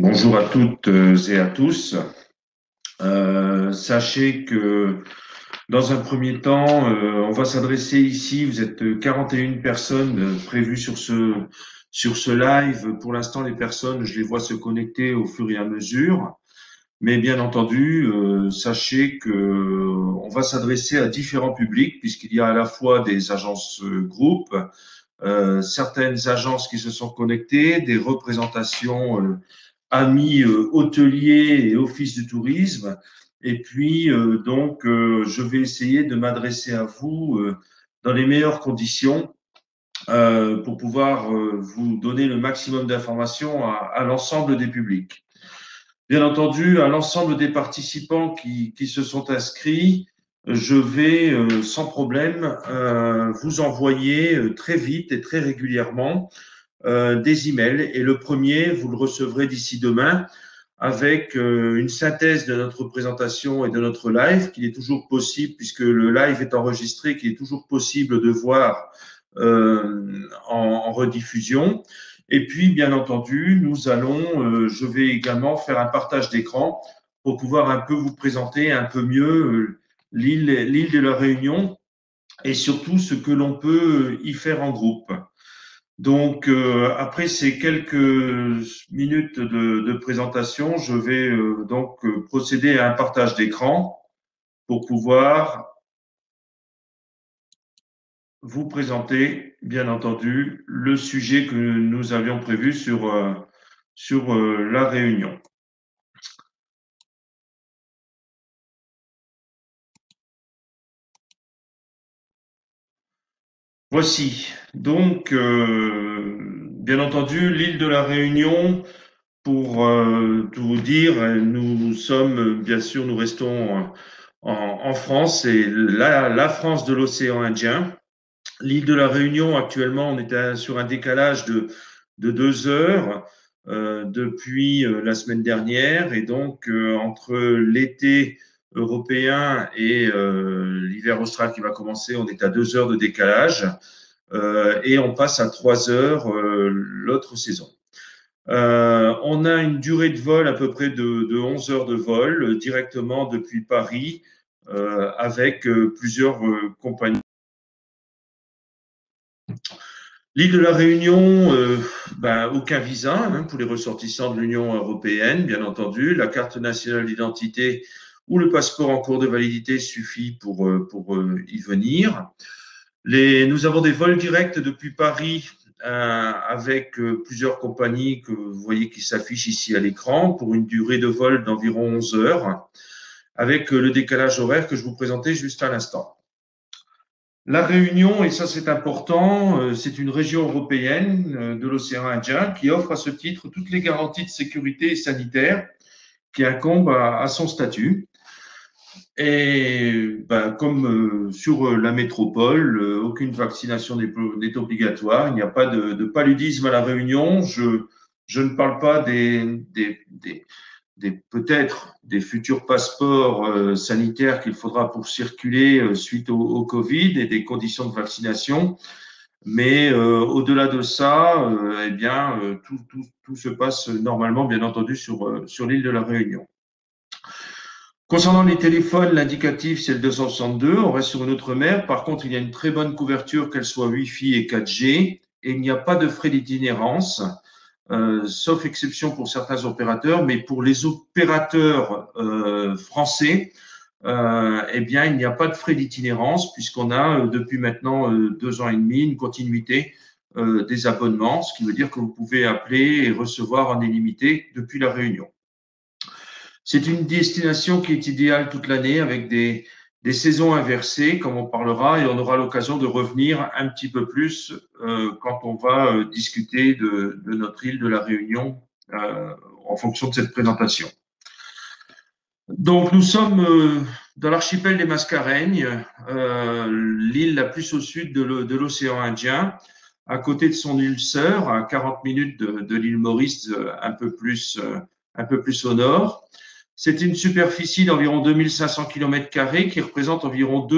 Bonjour à toutes et à tous. Sachez que dans un premier temps, on va s'adresser ici, vous êtes 41 personnes prévues sur ce live. Pour l'instant, les personnes, je les vois se connecter au fur et à mesure. Mais bien entendu, sachez que on va s'adresser à différents publics puisqu'il y a à la fois des agences groupes, certaines agences qui se sont connectées, des représentations amis hôteliers et office du tourisme. Et puis, je vais essayer de m'adresser à vous dans les meilleures conditions pour pouvoir vous donner le maximum d'informations à l'ensemble des publics. Bien entendu, à l'ensemble des participants qui se sont inscrits, je vais sans problème vous envoyer très vite et très régulièrement des emails. Et le premier, vous le recevrez d'ici demain avec une synthèse de notre présentation et de notre live, qu'il est toujours possible, puisque le live est enregistré, qu'il est toujours possible de voir en rediffusion. Et puis, bien entendu, je vais également faire un partage d'écran pour pouvoir un peu vous présenter un peu mieux l'île de la Réunion et surtout ce que l'on peut y faire en groupe. Donc, après ces quelques minutes de présentation, je vais procéder à un partage d'écran pour pouvoir vous présenter, bien entendu, le sujet que nous avions prévu sur la réunion. Voici. Donc, bien entendu, l'île de la Réunion. Pour tout vous dire, nous sommes, bien sûr, nous restons en France, et la France de l'océan Indien. L'île de la Réunion, actuellement, on est sur un décalage de 2 heures depuis la semaine dernière. Et donc, entre l'été européen et l'hiver austral qui va commencer, on est à 2 heures de décalage. Et on passe à 3 heures l'autre saison. On a une durée de vol à peu près de 11 heures de vol directement depuis Paris avec plusieurs compagnies. L'île de la Réunion, aucun visa pour les ressortissants de l'Union européenne, bien entendu. La carte nationale d'identité ou le passeport en cours de validité suffit pour y venir. Nous avons des vols directs depuis Paris avec plusieurs compagnies que vous voyez qui s'affichent ici à l'écran pour une durée de vol d'environ 11 heures avec le décalage horaire que je vous présentais juste à l'instant. La Réunion, et ça c'est important, c'est une région européenne de l'océan Indien qui offre à ce titre toutes les garanties de sécurité et sanitaire qui incombent à son statut. Et comme sur la métropole, aucune vaccination n'est obligatoire. Il n'y a pas de paludisme à la Réunion. Je ne parle pas peut-être des futurs passeports sanitaires qu'il faudra pour circuler suite au Covid et des conditions de vaccination. Mais au-delà de ça, tout se passe normalement, bien entendu, sur l'île de la Réunion. Concernant les téléphones, l'indicatif, c'est le 262. On reste sur une autre mer. Par contre, il y a une très bonne couverture, qu'elle soit Wi-Fi et 4G. Et il n'y a pas de frais d'itinérance, sauf exception pour certains opérateurs. Mais pour les opérateurs français, il n'y a pas de frais d'itinérance puisqu'on a depuis maintenant 2 ans et demi une continuité des abonnements, ce qui veut dire que vous pouvez appeler et recevoir en illimité depuis la Réunion. C'est une destination qui est idéale toute l'année avec des saisons inversées, comme on parlera, et on aura l'occasion de revenir un petit peu plus quand on va discuter de notre île de la Réunion en fonction de cette présentation. Donc, nous sommes dans l'archipel des Mascareignes, l'île la plus au sud de l'océan Indien, à côté de son île sœur, à 40 minutes de l'île Maurice, un peu plus au nord. C'est une superficie d'environ 2500 km² qui représente environ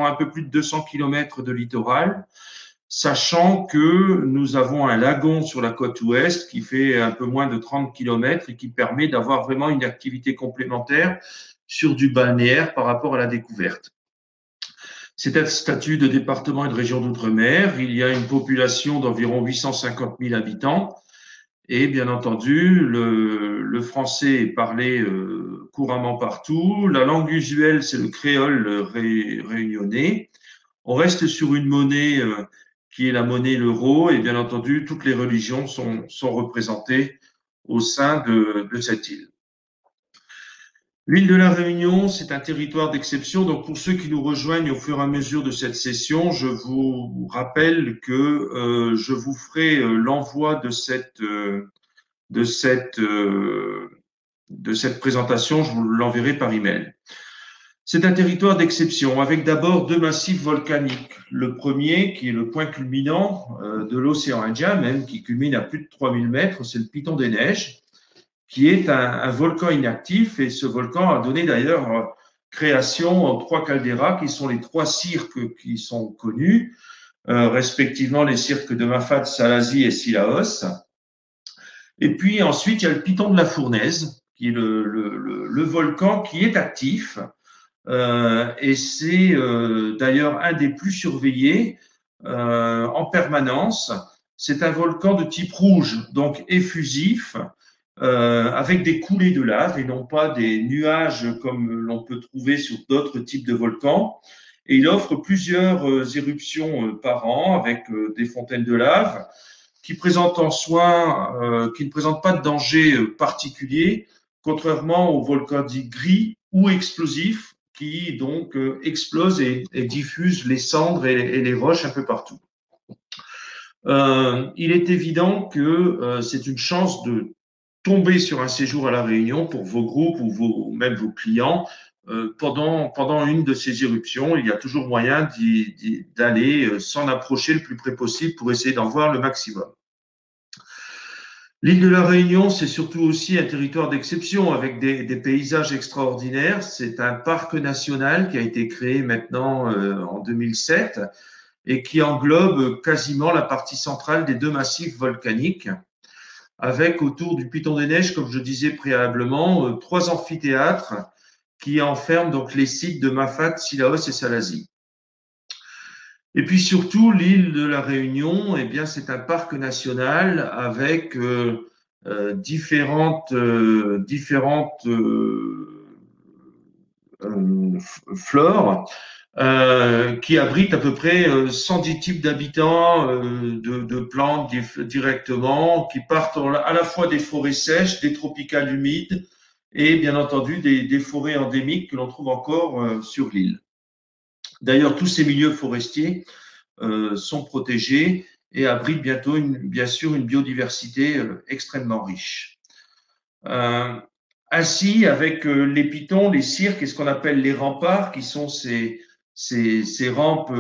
un peu plus de 200 km de littoral. sachant que nous avons un lagon sur la côte ouest qui fait un peu moins de 30 km et qui permet d'avoir vraiment une activité complémentaire sur du balnéaire par rapport à la découverte. C'est un statut de département et de région d'outre-mer. Il y a une population d'environ 850 000 habitants. Et bien entendu, le français est parlé couramment partout. La langue usuelle, c'est le créole réunionnais. On reste sur une monnaie qui est la monnaie l'euro. Et bien entendu, toutes les religions sont représentées au sein de cette île. L'île de la Réunion, c'est un territoire d'exception. Donc, pour ceux qui nous rejoignent au fur et à mesure de cette session, je vous rappelle que je vous ferai l'envoi de cette, euh, de cette présentation. Je vous l'enverrai par email. C'est un territoire d'exception avec d'abord deux massifs volcaniques. Le premier, qui est le point culminant de l'océan Indien, même qui culmine à plus de 3000 mètres, c'est le Piton des Neiges, qui est un volcan inactif. Et ce volcan a donné d'ailleurs création en trois caldeiras, qui sont les trois cirques qui sont connus, respectivement les cirques de Mafat, Salazie et Sillaos. Et puis ensuite, il y a le Piton de la Fournaise, qui est le volcan qui est actif. Et c'est d'ailleurs un des plus surveillés en permanence. C'est un volcan de type rouge, donc effusif, avec des coulées de lave et non pas des nuages comme l'on peut trouver sur d'autres types de volcans. Et il offre plusieurs éruptions par an avec des fontaines de lave qui présentent en soi, qui ne présentent pas de danger particulier, contrairement aux volcans dits gris ou explosifs qui donc explosent et diffusent les cendres et les roches un peu partout. Il est évident que c'est une chance de tomber sur un séjour à La Réunion pour vos groupes ou même vos clients pendant une de ces éruptions. Il y a toujours moyen d'aller s'en approcher le plus près possible pour essayer d'en voir le maximum. L'île de la Réunion, c'est surtout aussi un territoire d'exception avec des paysages extraordinaires. C'est un parc national qui a été créé maintenant en 2007 et qui englobe quasiment la partie centrale des deux massifs volcaniques, avec autour du Piton des Neiges, comme je disais préalablement, trois amphithéâtres qui enferment donc les sites de Mafat, Sillaos et Salazie. Et puis surtout, l'île de la Réunion, eh bien, c'est un parc national avec différentes flores qui abritent à peu près 110 types d'habitants, de plantes directement, qui partent à la fois des forêts sèches, des tropicales humides et bien entendu des forêts endémiques que l'on trouve encore sur l'île. D'ailleurs, tous ces milieux forestiers sont protégés et abritent bien sûr une biodiversité extrêmement riche. Ainsi, avec les pitons, les cirques et ce qu'on appelle les remparts, qui sont ces rampes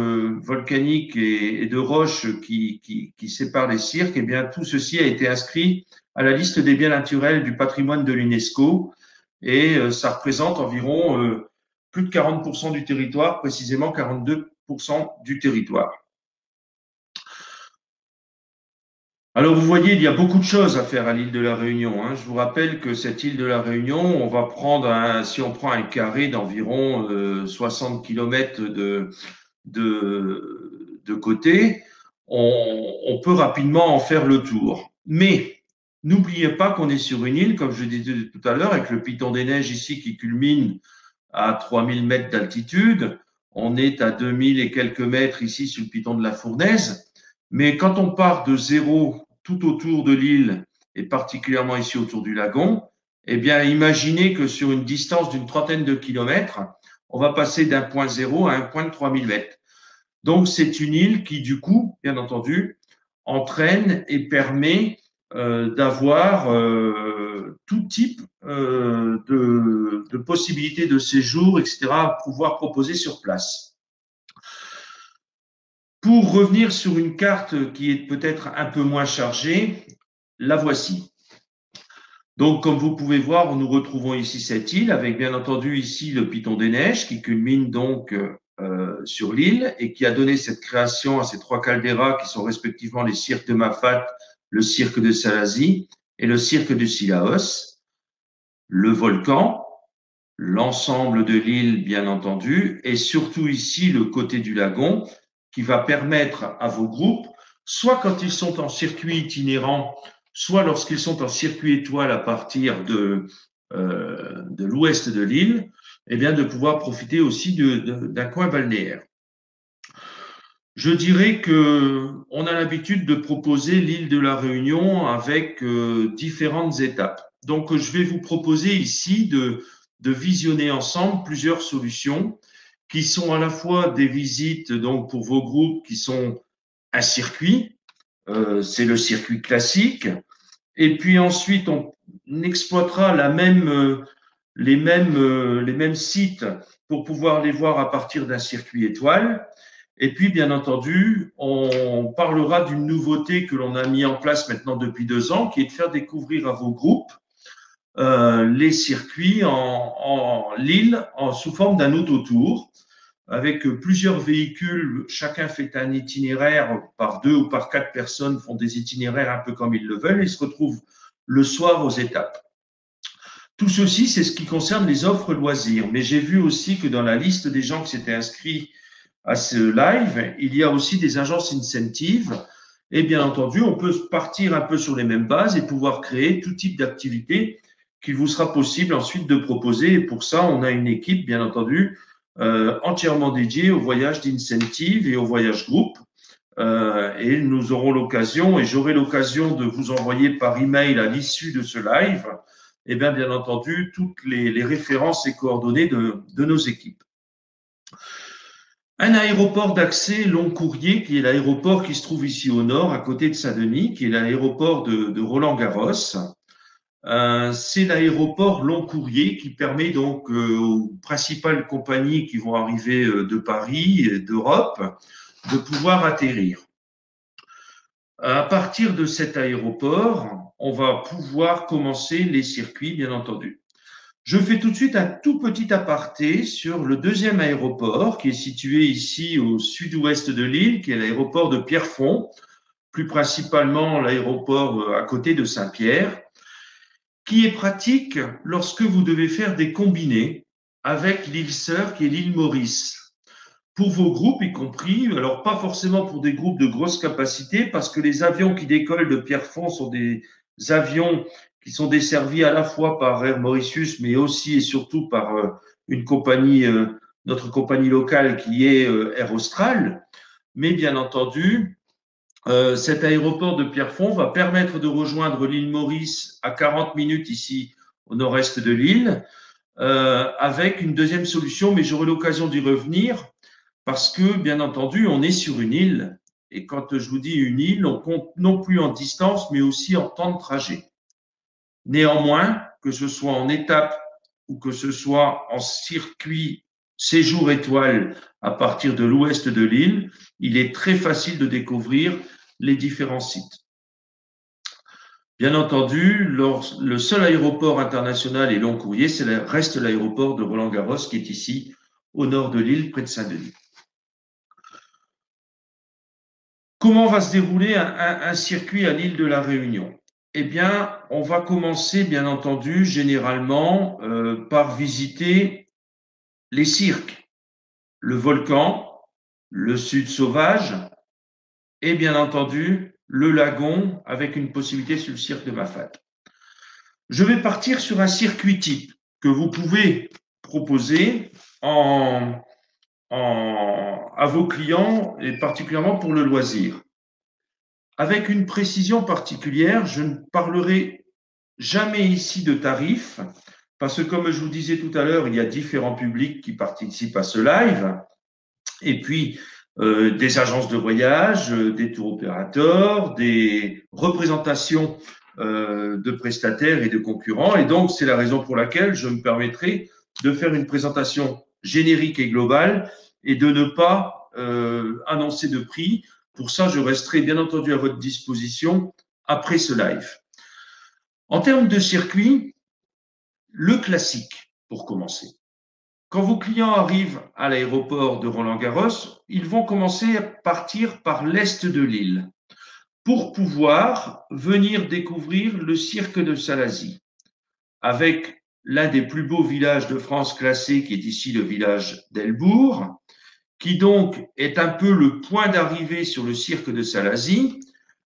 volcaniques et de roches qui séparent les cirques, eh bien, tout ceci a été inscrit à la liste des biens naturels du patrimoine de l'UNESCO et ça représente environ plus de 40% du territoire, précisément 42% du territoire. Alors, vous voyez, il y a beaucoup de choses à faire à l'île de la Réunion, hein. Je vous rappelle que cette île de la Réunion, on va prendre si on prend un carré d'environ 60 km de côté, on peut rapidement en faire le tour. Mais n'oubliez pas qu'on est sur une île, comme je disais tout à l'heure, avec le Piton des Neiges ici qui culmine à 3000 mètres d'altitude. On est à 2000 et quelques mètres ici sur le Piton de la Fournaise. Mais quand on part de zéro tout autour de l'île, et particulièrement ici autour du lagon, eh bien, imaginez que sur une distance d'une trentaine de kilomètres, on va passer d'un point zéro à un point de 3000 mètres. Donc, c'est une île qui, du coup, bien entendu, entraîne et permet d'avoir tout type de possibilités de séjour, etc., à pouvoir proposer sur place. Pour revenir sur une carte qui est peut-être un peu moins chargée, la voici. Donc, comme vous pouvez voir, nous retrouvons ici cette île avec bien entendu ici le Piton des Neiges qui culmine donc sur l'île et qui a donné cette création à ces trois calderas qui sont respectivement les cirques de Mafat, le cirque de Salazie et le cirque de Sillaos. Le volcan, l'ensemble de l'île, bien entendu, et surtout ici le côté du lagon qui va permettre à vos groupes, soit quand ils sont en circuit itinérant, soit lorsqu'ils sont en circuit étoile à partir de l'ouest de l'île, eh bien de pouvoir profiter aussi d'un coin balnéaire. Je dirais que on a l'habitude de proposer l'île de la Réunion avec différentes étapes. Donc, je vais vous proposer ici de visionner ensemble plusieurs solutions qui sont à la fois des visites donc pour vos groupes qui sont un circuit, c'est le circuit classique, et puis ensuite on exploitera les mêmes sites pour pouvoir les voir à partir d'un circuit étoile. Et puis, bien entendu, on parlera d'une nouveauté que l'on a mis en place maintenant depuis 2 ans, qui est de faire découvrir à vos groupes les circuits en l'île sous forme d'un autotour, avec plusieurs véhicules. Chacun fait un itinéraire par 2 ou par 4 personnes, font des itinéraires un peu comme ils le veulent et se retrouvent le soir aux étapes. Tout ceci, c'est ce qui concerne les offres loisirs. Mais j'ai vu aussi que dans la liste des gens qui s'étaient inscrits à ce live, il y a aussi des agences incentives. Et bien entendu, on peut partir un peu sur les mêmes bases et pouvoir créer tout type d'activité qu'il vous sera possible ensuite de proposer. Et pour ça, on a une équipe, bien entendu, entièrement dédiée au voyage d'incentive et au voyage groupe. Et nous aurons l'occasion, et j'aurai l'occasion de vous envoyer par email à l'issue de ce live, et bien entendu, toutes les références et coordonnées de nos équipes. Un aéroport d'accès long courrier, qui est l'aéroport qui se trouve ici au nord, à côté de Saint-Denis, qui est l'aéroport de Roland-Garros. C'est l'aéroport long courrier qui permet donc aux principales compagnies qui vont arriver de Paris et d'Europe de pouvoir atterrir. À partir de cet aéroport, on va pouvoir commencer les circuits, bien entendu. Je fais tout de suite un tout petit aparté sur le deuxième aéroport qui est situé ici au sud-ouest de l'île, qui est l'aéroport de Pierrefonds, plus principalement l'aéroport à côté de Saint-Pierre, qui est pratique lorsque vous devez faire des combinés avec l'île sœur qui est l'île Maurice. Pour vos groupes y compris, alors pas forcément pour des groupes de grosse capacité, parce que les avions qui décollent de Pierrefonds sont des avions qui sont desservis à la fois par Air Mauritius, mais aussi et surtout par une compagnie, notre compagnie locale qui est Air Austral. Mais bien entendu, cet aéroport de Pierrefonds va permettre de rejoindre l'île Maurice à 40 minutes ici au nord-est de l'île, avec une deuxième solution, mais j'aurai l'occasion d'y revenir parce que, bien entendu, on est sur une île. Et quand je vous dis une île, on compte non plus en distance, mais aussi en temps de trajet. Néanmoins, que ce soit en étape ou que ce soit en circuit séjour étoile à partir de l'ouest de l'île, il est très facile de découvrir les différents sites. Bien entendu, le seul aéroport international et long courrier reste l'aéroport de Roland-Garros qui est ici au nord de l'île, près de Saint-Denis. Comment va se dérouler un circuit à l'île de la Réunion? Eh bien, on va commencer, bien entendu, généralement par visiter les cirques, le volcan, le sud sauvage et, bien entendu, le lagon avec une possibilité sur le cirque de Mafat. Je vais partir sur un circuit type que vous pouvez proposer à vos clients et particulièrement pour le loisir. Avec une précision particulière, je ne parlerai jamais ici de tarifs, parce que comme je vous disais tout à l'heure, il y a différents publics qui participent à ce live, et puis des agences de voyage, des tours opérateurs, des représentations de prestataires et de concurrents, et donc c'est la raison pour laquelle je me permettrai de faire une présentation générique et globale et de ne pas annoncer de prix. Pour ça, je resterai bien entendu à votre disposition après ce live. En termes de circuit, le classique, pour commencer. Quand vos clients arrivent à l'aéroport de Roland-Garros, ils vont commencer à partir par l'est de l'île pour pouvoir venir découvrir le cirque de Salazie, avec l'un des plus beaux villages de France classé, qui est ici le village d'Elbourg, qui donc est un peu le point d'arrivée sur le cirque de Salazie,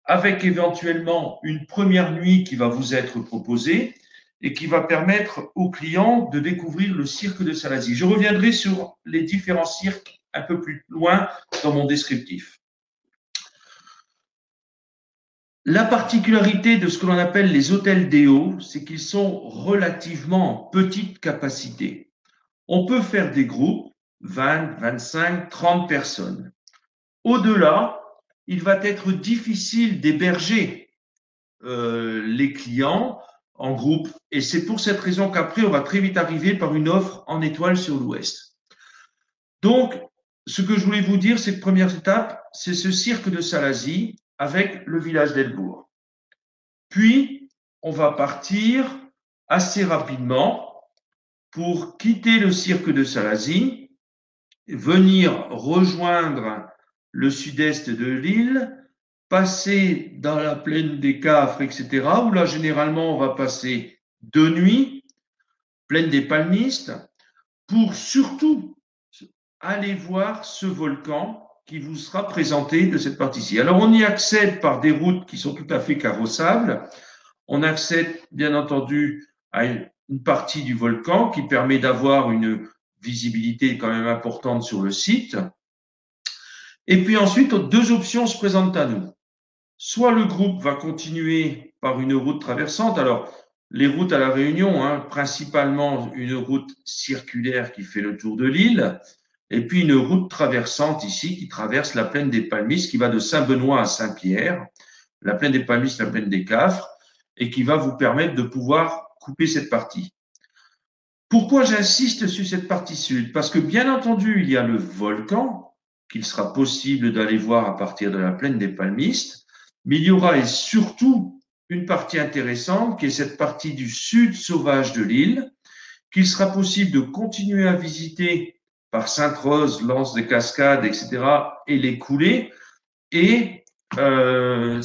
avec éventuellement une première nuit qui va vous être proposée et qui va permettre aux clients de découvrir le cirque de Salazie. Je reviendrai sur les différents cirques un peu plus loin dans mon descriptif. La particularité de ce que l'on appelle les hôtels Déo, c'est qu'ils sont relativement en petite capacité. On peut faire des groupes, 20, 25, 30 personnes. Au-delà, il va être difficile d'héberger les clients en groupe. Et c'est pour cette raison qu'après, on va très vite arriver par une offre en étoile sur l'ouest. Donc, ce que je voulais vous dire, cette première étape, c'est ce cirque de Salazie avec le village d'Elbourg. Puis, on va partir assez rapidement pour quitter le cirque de Salazie, venir rejoindre le sud-est de l'île, passer dans la plaine des Cafres, etc., où là, généralement, on va passer 2 nuits, plaine des Palmistes, pour surtout aller voir ce volcan qui vous sera présenté de cette partie-ci. Alors, on y accède par des routes qui sont tout à fait carrossables. On accède, bien entendu, à une partie du volcan qui permet d'avoir une visibilité quand même importante sur le site. Et puis ensuite, 2 options se présentent à nous. Soit le groupe va continuer par une route traversante. Alors, les routes à La Réunion, hein, principalement une route circulaire qui fait le tour de l'île, et puis une route traversante ici qui traverse la plaine des Palmistes, qui va de Saint-Benoît à Saint-Pierre, la plaine des Palmistes, la plaine des Cafres, et qui va vous permettre de pouvoir couper cette partie. Pourquoi j'insiste sur cette partie sud? Parce que bien entendu, il y a le volcan qu'il sera possible d'aller voir à partir de la plaine des Palmistes, mais il y aura et surtout une partie intéressante qui est cette partie du sud sauvage de l'île, qu'il sera possible de continuer à visiter par Sainte-Rose, l'Anse des Cascades, etc., et les coulées, et ce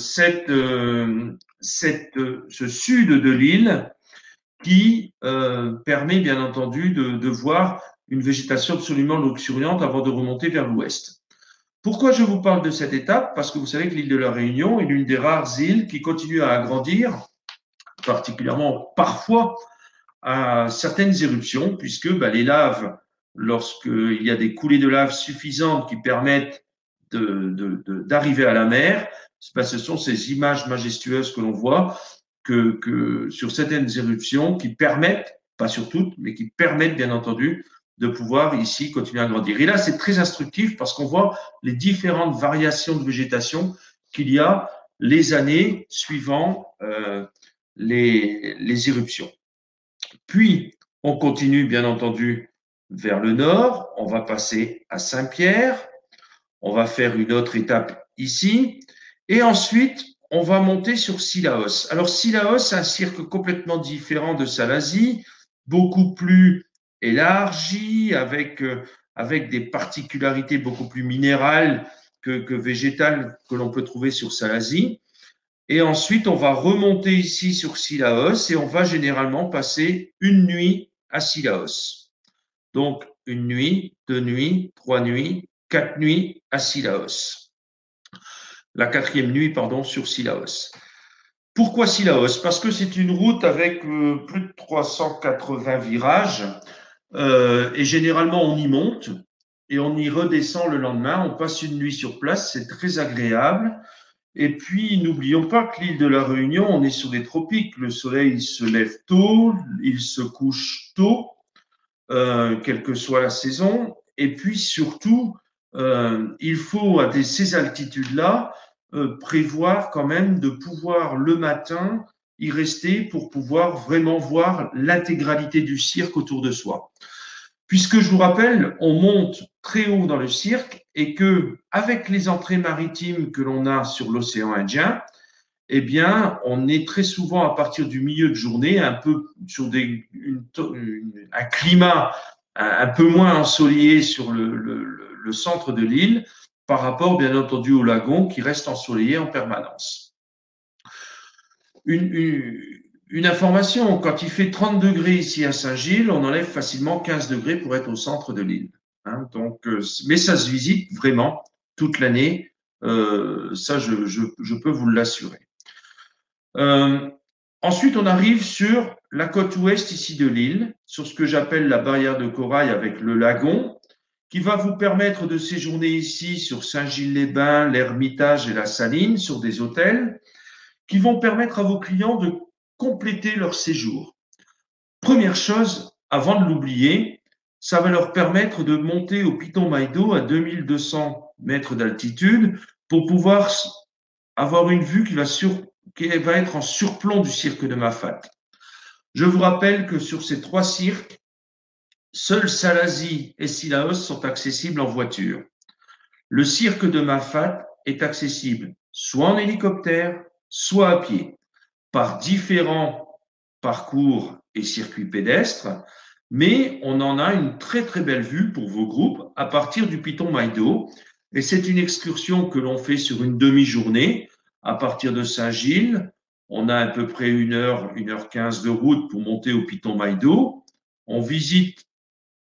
sud de l'île qui permet bien entendu de voir une végétation absolument luxuriante avant de remonter vers l'ouest. Pourquoi je vous parle de cette étape? Parce que vous savez que l'île de la Réunion est l'une des rares îles qui continue à agrandir, particulièrement parfois à certaines éruptions, puisque les laves, lorsqu'il y a des coulées de lave suffisantes qui permettent d'arriver à la mer, ce sont ces images majestueuses que l'on voit que sur certaines éruptions qui permettent, pas sur toutes, mais qui permettent bien entendu de pouvoir ici continuer à grandir. Et là, c'est très instructif parce qu'on voit les différentes variations de végétation qu'il y a les années suivant les éruptions. Puis, on continue bien entendu vers le nord, on va passer à Saint-Pierre, on va faire une autre étape ici, et ensuite, on va monter sur Sillaos. Alors, Sillaos, c'est un cirque complètement différent de Salazie, beaucoup plus élargi, avec des particularités beaucoup plus minérales que végétales que l'on peut trouver sur Salazie. Et ensuite, on va remonter ici sur Sillaos et on va généralement passer une nuit à Sillaos. Donc, une nuit, 2 nuits, 3 nuits, 4 nuits à Sillaos. La 4e nuit, pardon, sur Sillaos. Pourquoi Sillaos? Parce que c'est une route avec plus de 380 virages et généralement on y monte et on y redescend le lendemain. On passe une nuit sur place, c'est très agréable. Et puis, n'oublions pas que l'île de la Réunion, on est sur les tropiques. Le soleil se lève tôt, il se couche tôt, quelle que soit la saison. Et puis, surtout, il faut, à ces altitudes-là, prévoir quand même de pouvoir le matin y rester pour pouvoir vraiment voir l'intégralité du cirque autour de soi. Puisque je vous rappelle, on monte très haut dans le cirque et que, avec les entrées maritimes que l'on a sur l'océan Indien, eh bien, on est très souvent à partir du milieu de journée, un peu sur un climat un peu moins ensoleillé sur le centre de l'île par rapport, bien entendu, au lagon qui reste ensoleillé en permanence. Une information, quand il fait 30 degrés ici à Saint-Gilles, on enlève facilement 15 degrés pour être au centre de l'île. Hein, donc, mais ça se visite vraiment toute l'année. Ça, je peux vous l'assurer. Euh, Ensuite, on arrive sur la côte ouest ici de l'île, sur ce que j'appelle la barrière de corail avec le lagon, qui va vous permettre de séjourner ici sur Saint-Gilles-les-Bains, l'Ermitage et la Saline, sur des hôtels, qui vont permettre à vos clients de compléter leur séjour. Première chose, avant de l'oublier, ça va leur permettre de monter au Piton Maïdo à 2200 mètres d'altitude pour pouvoir avoir une vue qui va être en surplomb du cirque de Mafat. Je vous rappelle que sur ces 3 cirques, seuls Salazie et Sillaos sont accessibles en voiture. Le cirque de Mafat est accessible soit en hélicoptère, soit à pied, par différents parcours et circuits pédestres, mais on en a une très très belle vue pour vos groupes à partir du Piton Maïdo. Et c'est une excursion que l'on fait sur une demi-journée à partir de Saint-Gilles. On a à peu près 1 heure 15 de route pour monter au Piton Maïdo. On visite,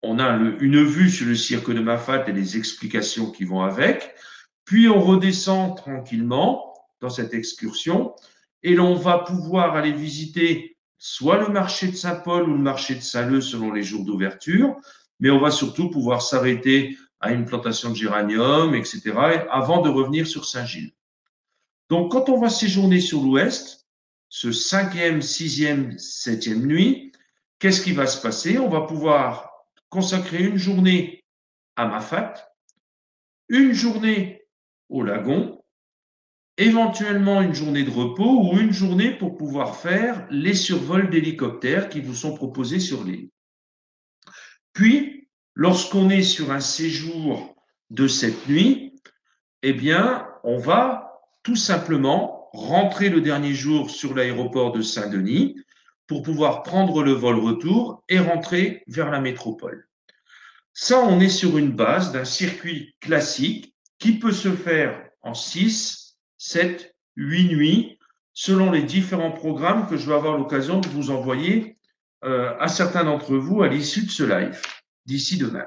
on a une vue sur le cirque de Mafat et les explications qui vont avec. Puis on redescend tranquillement dans cette excursion et l'on va pouvoir aller visiter soit le marché de Saint-Paul ou le marché de Saint-Leu selon les jours d'ouverture, mais on va surtout pouvoir s'arrêter à une plantation de géranium, etc., avant de revenir sur Saint-Gilles. Donc, quand on va séjourner sur l'ouest, ce 5e, 6e, 7e nuit, qu'est-ce qui va se passer? On va pouvoir consacrer une journée à Mafat, une journée au lagon, éventuellement une journée de repos ou une journée pour pouvoir faire les survols d'hélicoptères qui vous sont proposés sur l'île. Puis, lorsqu'on est sur un séjour de cette nuit, eh bien, on va tout simplement rentrer le dernier jour sur l'aéroport de Saint-Denis pour pouvoir prendre le vol retour et rentrer vers la métropole. Ça, on est sur une base d'un circuit classique qui peut se faire en 6, 7, 8 nuits, selon les différents programmes que je vais avoir l'occasion de vous envoyer à certains d'entre vous à l'issue de ce live, d'ici demain.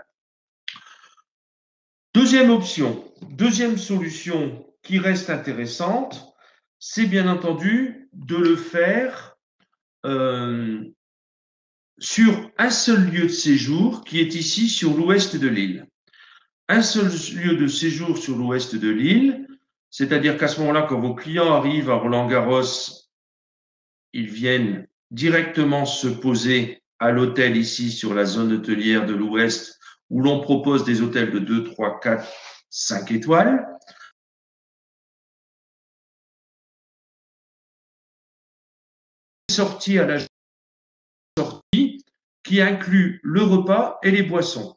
Deuxième option, deuxième solution qui reste intéressante, c'est bien entendu de le faire sur un seul lieu de séjour qui est ici sur l'ouest de l'île. Un seul lieu de séjour sur l'ouest de l'île, c'est-à-dire qu'à ce moment-là, quand vos clients arrivent à Roland-Garros, ils viennent directement se poser à l'hôtel ici sur la zone hôtelière de l'ouest où l'on propose des hôtels de 2, 3, 4, 5 étoiles. Sortie à la sortie qui inclut le repas et les boissons.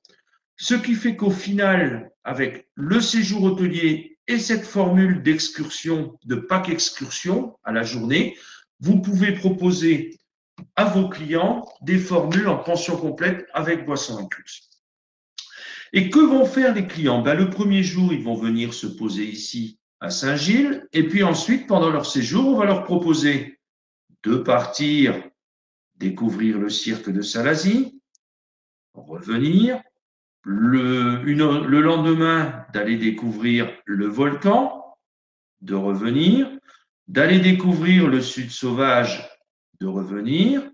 Ce qui fait qu'au final, avec le séjour hôtelier et cette formule d'excursion, de pack excursion à la journée, vous pouvez proposer à vos clients des formules en pension complète avec boissons incluses. Et que vont faire les clients? Le premier jour, ils vont venir se poser ici à Saint-Gilles et puis ensuite, pendant leur séjour, on va leur proposer de partir découvrir le cirque de Salazie, revenir, le lendemain d'aller découvrir le volcan, de revenir, d'aller découvrir le sud sauvage, de revenir,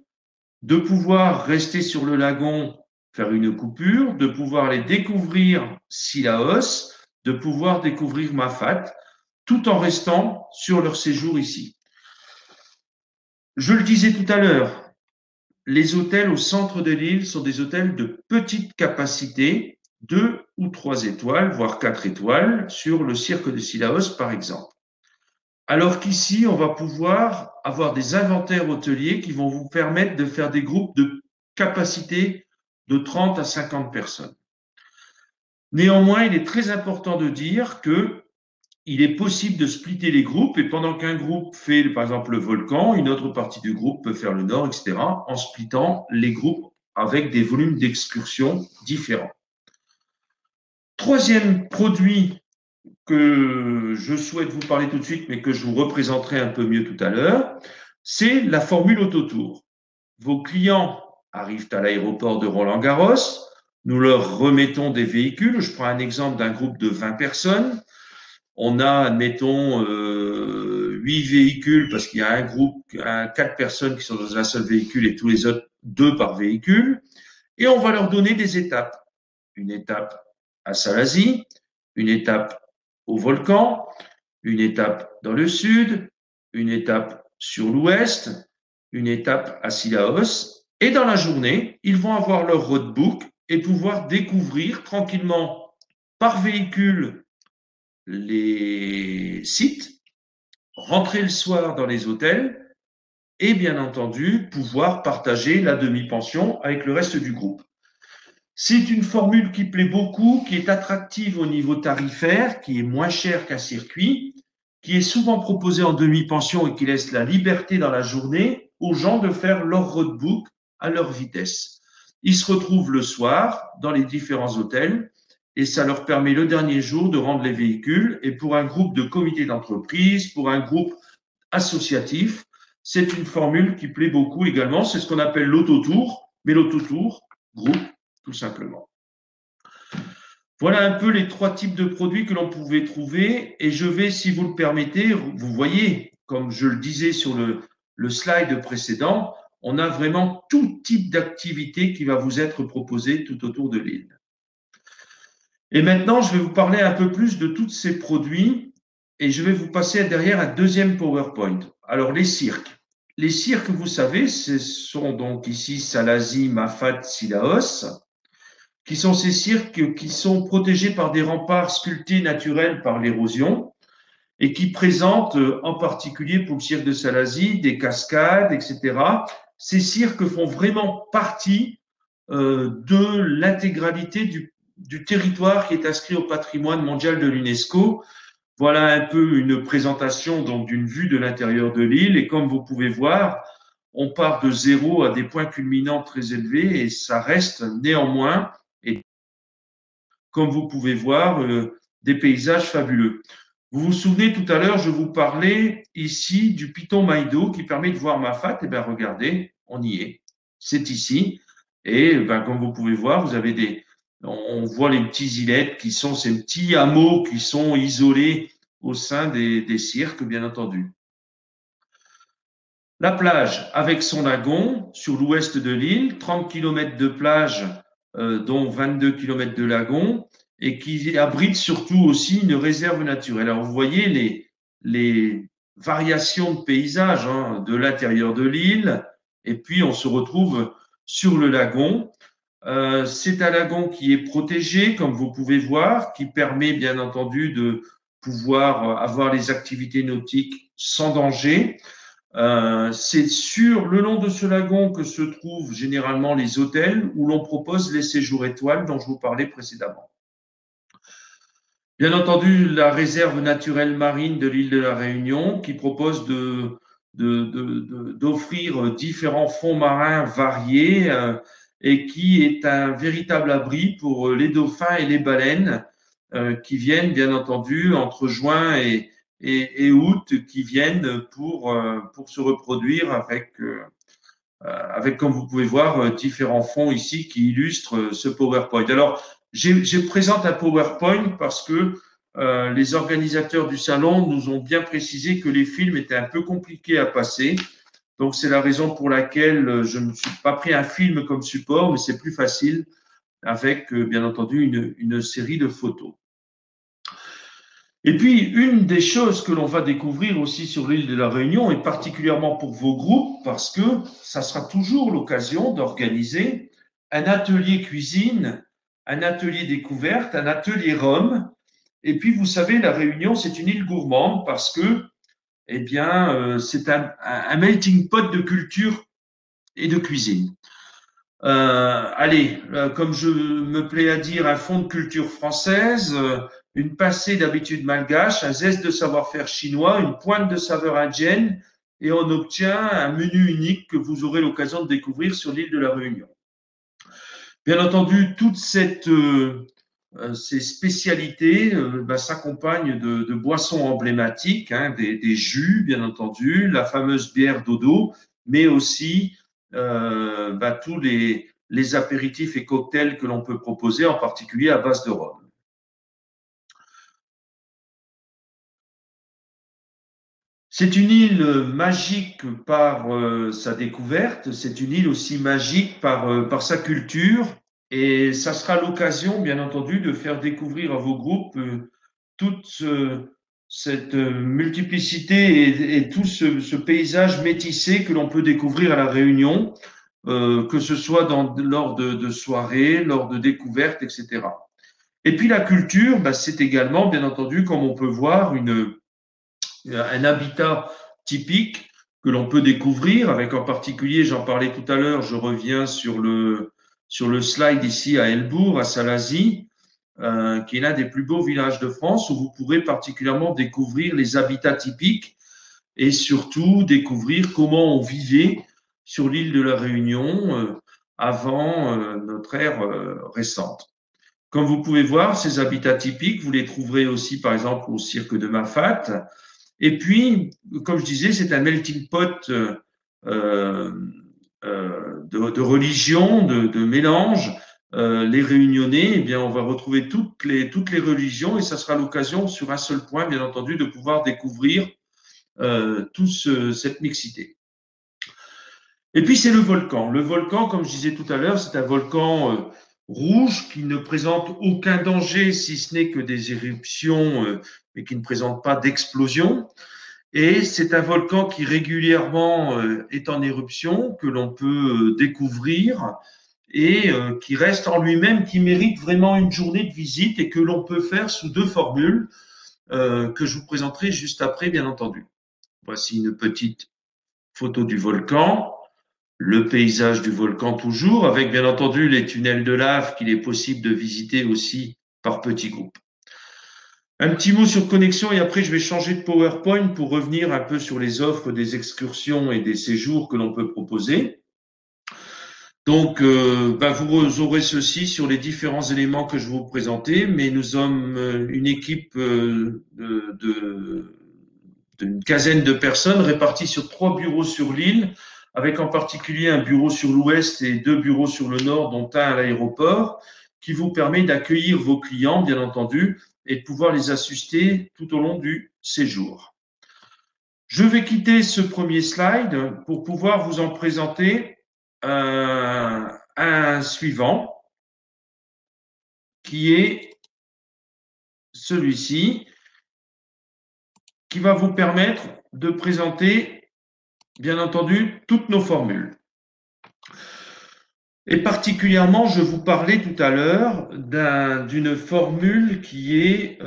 de pouvoir rester sur le lagon, faire une coupure, de pouvoir aller découvrir Sillaos, de pouvoir découvrir Mafat, tout en restant sur leur séjour ici. Je le disais tout à l'heure, les hôtels au centre de l'île sont des hôtels de petite capacité, 2 ou 3 étoiles, voire 4 étoiles, sur le cirque de Sillaos par exemple. Alors qu'ici, on va pouvoir avoir des inventaires hôteliers qui vont vous permettre de faire des groupes de capacité de 30 à 50 personnes. Néanmoins, il est très important de dire que il est possible de splitter les groupes et pendant qu'un groupe fait, par exemple, le volcan, une autre partie du groupe peut faire le nord, etc., en splittant les groupes avec des volumes d'excursion différents. Troisième produit que je souhaite vous parler tout de suite, mais que je vous représenterai un peu mieux tout à l'heure, c'est la formule Autotour. Vos clients arrivent à l'aéroport de Roland-Garros, nous leur remettons des véhicules. Je prends un exemple d'un groupe de 20 personnes. On a, admettons, 8 véhicules parce qu'il y a un groupe, 4 personnes qui sont dans un seul véhicule et tous les autres 2 par véhicule. Et on va leur donner des étapes. Une étape à Salazie, une étape au volcan, une étape dans le sud, une étape sur l'ouest, une étape à Sillaos. Et dans la journée, ils vont avoir leur roadbook et pouvoir découvrir tranquillement par véhicule les sites, rentrer le soir dans les hôtels et bien entendu pouvoir partager la demi-pension avec le reste du groupe. C'est une formule qui plaît beaucoup, qui est attractive au niveau tarifaire, qui est moins chère qu'un circuit, qui est souvent proposée en demi-pension et qui laisse la liberté dans la journée aux gens de faire leur roadbook à leur vitesse. Ils se retrouvent le soir dans les différents hôtels et ça leur permet le dernier jour de rendre les véhicules. Et pour un groupe de comité d'entreprise, pour un groupe associatif, c'est une formule qui plaît beaucoup également. C'est ce qu'on appelle l'autotour, mais l'autotour, groupe, tout simplement. Voilà un peu les 3 types de produits que l'on pouvait trouver et je vais, si vous le permettez, vous voyez, comme je le disais sur le slide précédent, on a vraiment tout type d'activité qui va vous être proposé tout autour de l'île. Et maintenant, je vais vous parler un peu plus de tous ces produits et je vais vous passer derrière un deuxième PowerPoint. Alors, les cirques. Les cirques, vous savez, ce sont donc ici Salazie, Mafat, Sillaos, qui sont ces cirques qui sont protégés par des remparts sculptés naturels par l'érosion et qui présentent en particulier pour le cirque de Salazie des cascades, etc. Ces cirques font vraiment partie de l'intégralité du territoire qui est inscrit au patrimoine mondial de l'UNESCO. Voilà un peu une présentation donc d'une vue de l'intérieur de l'île et comme vous pouvez voir, on part de zéro à des points culminants très élevés et ça reste néanmoins, et comme vous pouvez voir, des paysages fabuleux. Vous vous souvenez tout à l'heure, je vous parlais ici du piton Maïdo qui permet de voir Mafat. Eh bien, regardez, on y est. C'est ici. Et ben, comme vous pouvez voir, vous avez on voit les petits îlettes qui sont ces petits hameaux qui sont isolés au sein des cirques, bien entendu. La plage avec son lagon sur l'ouest de l'île, 30 km de plage, dont 22 km de lagon, et qui abrite surtout aussi une réserve naturelle. Alors vous voyez les variations de paysages hein, de l'intérieur de l'île, et puis on se retrouve sur le lagon. C'est un lagon qui est protégé, comme vous pouvez voir, qui permet bien entendu de pouvoir avoir les activités nautiques sans danger. C'est sur le long de ce lagon que se trouvent généralement les hôtels où l'on propose les séjours étoiles dont je vous parlais précédemment. Bien entendu, la réserve naturelle marine de l'île de la Réunion qui propose d'offrir différents fonds marins variés et qui est un véritable abri pour les dauphins et les baleines qui viennent bien entendu entre juin et août, qui viennent pour se reproduire avec, comme vous pouvez voir, différents fonds ici qui illustrent ce PowerPoint. Alors, je présente un PowerPoint parce que les organisateurs du salon nous ont bien précisé que les films étaient un peu compliqués à passer. Donc, c'est la raison pour laquelle je ne me suis pas pris un film comme support, mais c'est plus facile avec, bien entendu, une série de photos. Et puis, une des choses que l'on va découvrir aussi sur l'île de la Réunion, et particulièrement pour vos groupes, parce que ça sera toujours l'occasion d'organiser un atelier cuisine, un atelier découverte, un atelier rhum. Et puis, vous savez, la Réunion, c'est une île gourmande parce que, eh bien, c'est un melting pot de culture et de cuisine. Allez, comme je me plais à dire, un fond de culture française, une pincée d'habitude malgache, un zeste de savoir-faire chinois, une pointe de saveur indienne, et on obtient un menu unique que vous aurez l'occasion de découvrir sur l'île de la Réunion. Bien entendu, ces spécialités s'accompagnent de boissons emblématiques, hein, des jus, bien entendu, la fameuse bière dodo, mais aussi tous les apéritifs et cocktails que l'on peut proposer, en particulier à base de rhum. C'est une île magique par sa découverte, c'est une île aussi magique par sa culture, et ça sera l'occasion, bien entendu, de faire découvrir à vos groupes toute cette multiplicité et tout ce paysage métissé que l'on peut découvrir à La Réunion, que ce soit lors de soirées, lors de découvertes, etc. Et puis la culture, c'est également, bien entendu, comme on peut voir, un habitat typique que l'on peut découvrir, avec en particulier, j'en parlais tout à l'heure, je reviens sur le slide ici à Elbourg, à Salazie, qui est l'un des plus beaux villages de France, où vous pourrez particulièrement découvrir les habitats typiques et surtout découvrir comment on vivait sur l'île de la Réunion avant notre ère récente. Comme vous pouvez voir, ces habitats typiques, vous les trouverez aussi, par exemple, au cirque de Mafate. Et puis, comme je disais, c'est un melting pot de religions, de mélanges. Les réunionnais, eh bien, on va retrouver toutes les religions et ça sera l'occasion, sur un seul point, bien entendu, de pouvoir découvrir cette mixité. Et puis, c'est le volcan. Le volcan, comme je disais tout à l'heure, c'est un volcan rouge qui ne présente aucun danger, si ce n'est que des éruptions, mais qui ne présente pas d'explosion. Et c'est un volcan qui régulièrement est en éruption, que l'on peut découvrir et qui reste en lui-même, qui mérite vraiment une journée de visite et que l'on peut faire sous deux formules que je vous présenterai juste après, bien entendu. Voici une petite photo du volcan, le paysage du volcan toujours, avec bien entendu les tunnels de lave qu'il est possible de visiter aussi par petits groupes. Un petit mot sur connexion et après je vais changer de PowerPoint pour revenir un peu sur les offres des excursions et des séjours que l'on peut proposer. Donc, vous aurez ceci sur les différents éléments que je vais vous présenter, mais nous sommes une équipe d'une quinzaine de personnes réparties sur 3 bureaux sur l'île, avec en particulier un bureau sur l'ouest et 2 bureaux sur le nord, dont un à l'aéroport, qui vous permet d'accueillir vos clients, bien entendu, et de pouvoir les assister tout au long du séjour. Je vais quitter ce premier slide pour pouvoir vous en présenter un suivant, qui est celui-ci, qui va vous permettre de présenter, bien entendu, toutes nos formules. Et particulièrement, je vous parlais tout à l'heure d'une formule qui est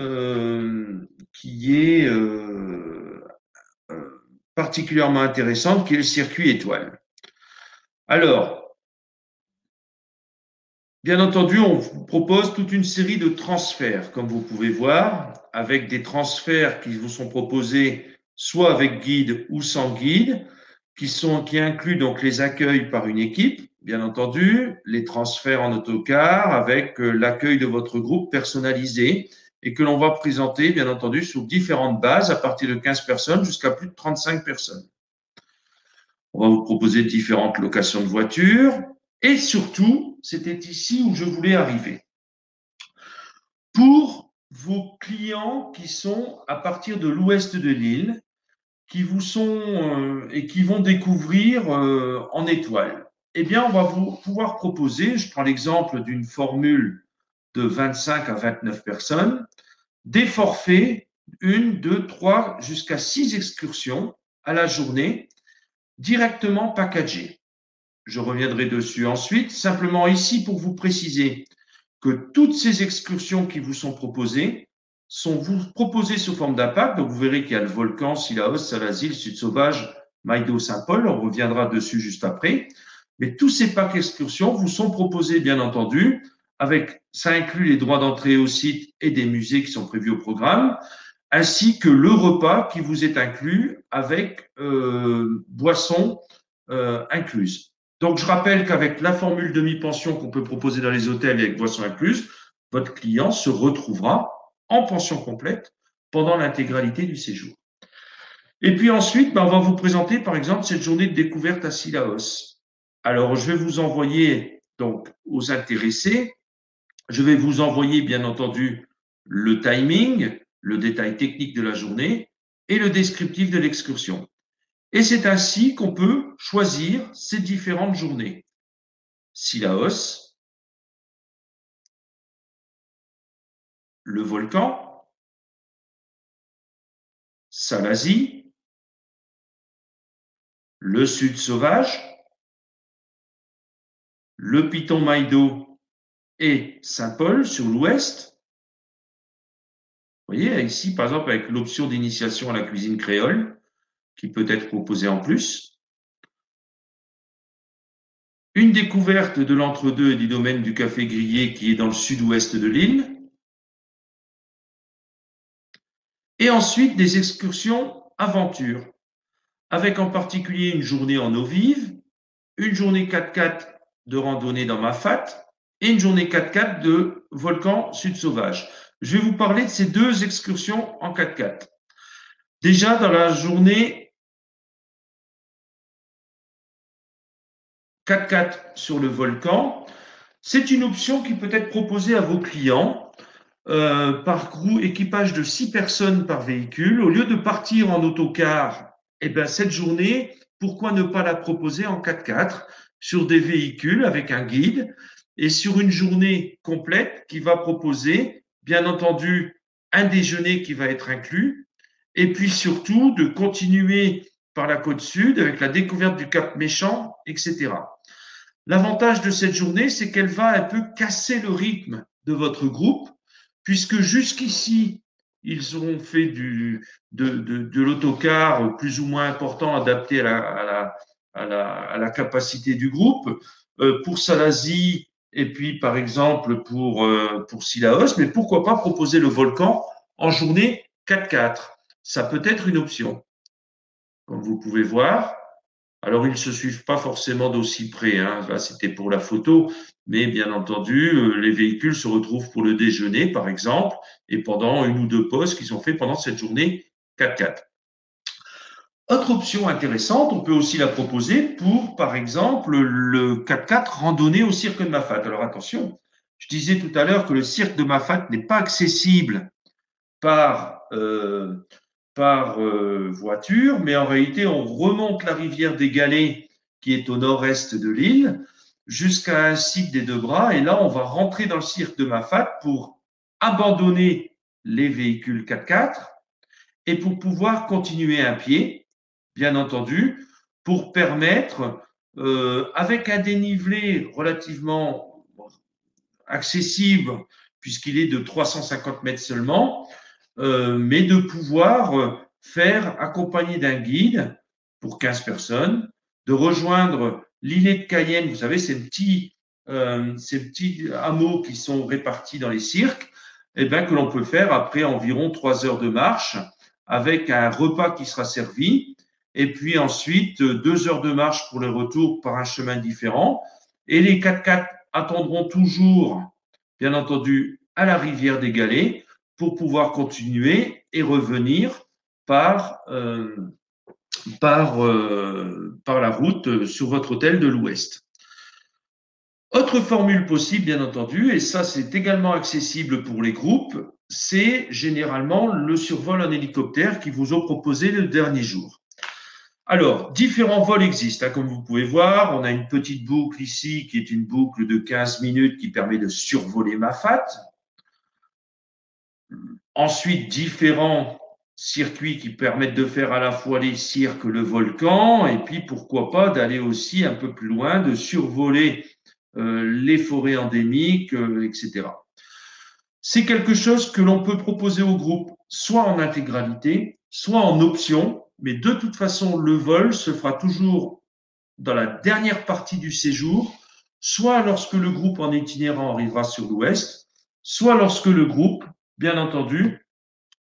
particulièrement intéressante, qui est le circuit étoile. Alors, bien entendu, on vous propose toute une série de transferts, comme vous pouvez voir, avec des transferts qui vous sont proposés soit avec guide ou sans guide, qui incluent donc les accueils par une équipe, bien entendu, les transferts en autocar avec l'accueil de votre groupe personnalisé et que l'on va présenter, bien entendu, sur différentes bases à partir de 15 personnes jusqu'à plus de 35 personnes. On va vous proposer différentes locations de voitures et surtout, c'était ici où je voulais arriver. Pour vos clients qui sont à partir de l'ouest de l'île, qui vous sont et qui vont découvrir en étoile, eh bien, on va vous pouvoir proposer, je prends l'exemple d'une formule de 25 à 29 personnes, des forfaits, 1, 2, 3, jusqu'à 6 excursions à la journée, directement packagées. Je reviendrai dessus ensuite, simplement ici pour vous préciser que toutes ces excursions qui vous sont proposées sont vous proposées sous forme d'impact. Donc, vous verrez qu'il y a le volcan, Sillaos, Salazie, le Sud Sauvage, Maïdo, Saint-Paul. On reviendra dessus juste après. Mais tous ces packs excursions vous sont proposés, bien entendu, avec, ça inclut les droits d'entrée au site et des musées qui sont prévus au programme, ainsi que le repas qui vous est inclus avec boissons incluses. Donc, je rappelle qu'avec la formule demi-pension qu'on peut proposer dans les hôtels avec boissons incluses, votre client se retrouvera en pension complète pendant l'intégralité du séjour. Et puis ensuite, on va vous présenter, par exemple, cette journée de découverte à Sillaos. Alors, je vais vous envoyer, donc, aux intéressés, je vais vous envoyer, bien entendu, le timing, le détail technique de la journée et le descriptif de l'excursion. Et c'est ainsi qu'on peut choisir ces différentes journées. Sillaos, le volcan, Salazie, le sud sauvage, le Piton Maïdo et Saint-Paul sur l'ouest. Vous voyez, ici, par exemple, avec l'option d'initiation à la cuisine créole, qui peut être proposée en plus. Une découverte de l'entre-deux et du domaine du café grillé qui est dans le sud-ouest de l'île. Et ensuite, des excursions aventure, avec en particulier une journée en eau vive, une journée 4x4 de randonnée dans Mafat et une journée 4x4 de volcan sud sauvage. Je vais vous parler de ces deux excursions en 4x4. Déjà, dans la journée 4x4 sur le volcan, c'est une option qui peut être proposée à vos clients par groupe, équipage de 6 personnes par véhicule. Au lieu de partir en autocar, eh ben, cette journée, pourquoi ne pas la proposer en 4x4 sur des véhicules avec un guide et sur une journée complète qui va proposer, bien entendu, un déjeuner qui va être inclus et puis surtout de continuer par la côte sud avec la découverte du Cap Méchant, etc. L'avantage de cette journée, c'est qu'elle va un peu casser le rythme de votre groupe, puisque jusqu'ici, ils ont fait de l'autocar plus ou moins important, adapté à la capacité du groupe. Pour Salazie, et puis par exemple pour Sillaos, mais pourquoi pas proposer le volcan en journée 4x4. Ça peut être une option. Comme vous pouvez voir, alors, ils ne se suivent pas forcément d'aussi près, hein. Là, c'était pour la photo, mais bien entendu, les véhicules se retrouvent pour le déjeuner, par exemple, et pendant une ou deux pauses qu'ils ont fait pendant cette journée 4x4. Autre option intéressante, on peut aussi la proposer pour, par exemple, le 4x4 randonnée au cirque de Mafat. Alors attention, je disais tout à l'heure que le cirque de Mafat n'est pas accessible par voiture, mais en réalité, on remonte la rivière des Galets, qui est au nord-est de l'île, jusqu'à un site des Deux Bras, et là, on va rentrer dans le cirque de Mafat pour abandonner les véhicules 4x4 et pour pouvoir continuer à pied, bien entendu, pour permettre, avec un dénivelé relativement accessible, puisqu'il est de 350 mètres seulement, mais de pouvoir faire accompagné d'un guide pour 15 personnes, de rejoindre l'îlet de Cayenne, vous savez, ces petits hameaux qui sont répartis dans les cirques, et bien, que l'on peut faire après environ 3 heures de marche avec un repas qui sera servi, et puis ensuite 2 heures de marche pour le retour par un chemin différent. Et les 4x4 attendront toujours, bien entendu, à la rivière des Galets pour pouvoir continuer et revenir par, par la route sur votre hôtel de l'Ouest. Autre formule possible, bien entendu, et ça c'est également accessible pour les groupes, c'est généralement le survol en hélicoptère qui vous ont proposé le dernier jour. Alors, différents vols existent, hein, comme vous pouvez voir. On a une petite boucle ici qui est une boucle de 15 minutes qui permet de survoler Mafat. Ensuite, différents circuits qui permettent de faire à la fois les cirques, le volcan, et puis pourquoi pas d'aller aussi un peu plus loin, de survoler les forêts endémiques, etc. C'est quelque chose que l'on peut proposer au groupe, soit en intégralité, soit en option, mais de toute façon, le vol se fera toujours dans la dernière partie du séjour, soit lorsque le groupe en itinérant arrivera sur l'ouest, soit lorsque le groupe, bien entendu,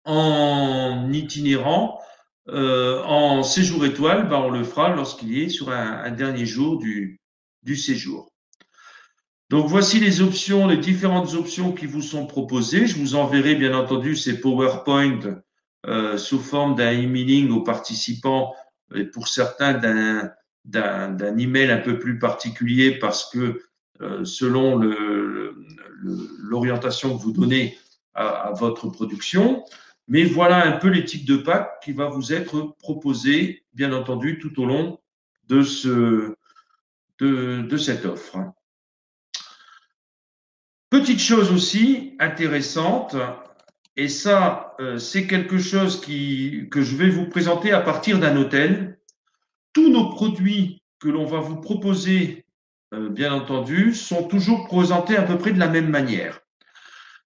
en itinérant, en séjour étoile, on le fera lorsqu'il est sur un dernier jour du séjour. Donc, voici les options, les différentes options qui vous sont proposées. Je vous enverrai bien entendu ces PowerPoint sous forme d'un e-mailing aux participants et pour certains d'un email un peu plus particulier parce que selon l'orientation que vous donnez à votre production. Mais voilà un peu les types de packs qui va vous être proposés, bien entendu, tout au long de cette offre. Petite chose aussi intéressante, et ça, c'est quelque chose que je vais vous présenter à partir d'un hôtel. Tous nos produits que l'on va vous proposer, bien entendu, sont toujours présentés à peu près de la même manière.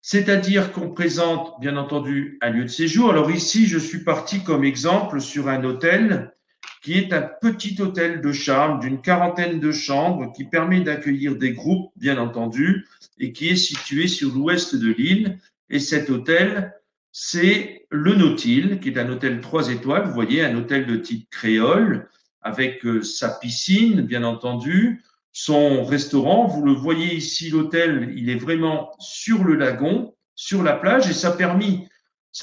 C'est-à-dire qu'on présente, bien entendu, un lieu de séjour. Alors ici, je suis parti comme exemple sur un hôtel qui est un petit hôtel de charme d'une quarantaine de chambres qui permet d'accueillir des groupes, bien entendu, et qui est situé sur l'ouest de l'île. Et cet hôtel, c'est le Nautile, qui est un hôtel 3 étoiles. Vous voyez, un hôtel de type créole, avec sa piscine, bien entendu, son restaurant. Vous le voyez ici, l'hôtel, il est vraiment sur le lagon, sur la plage, et ça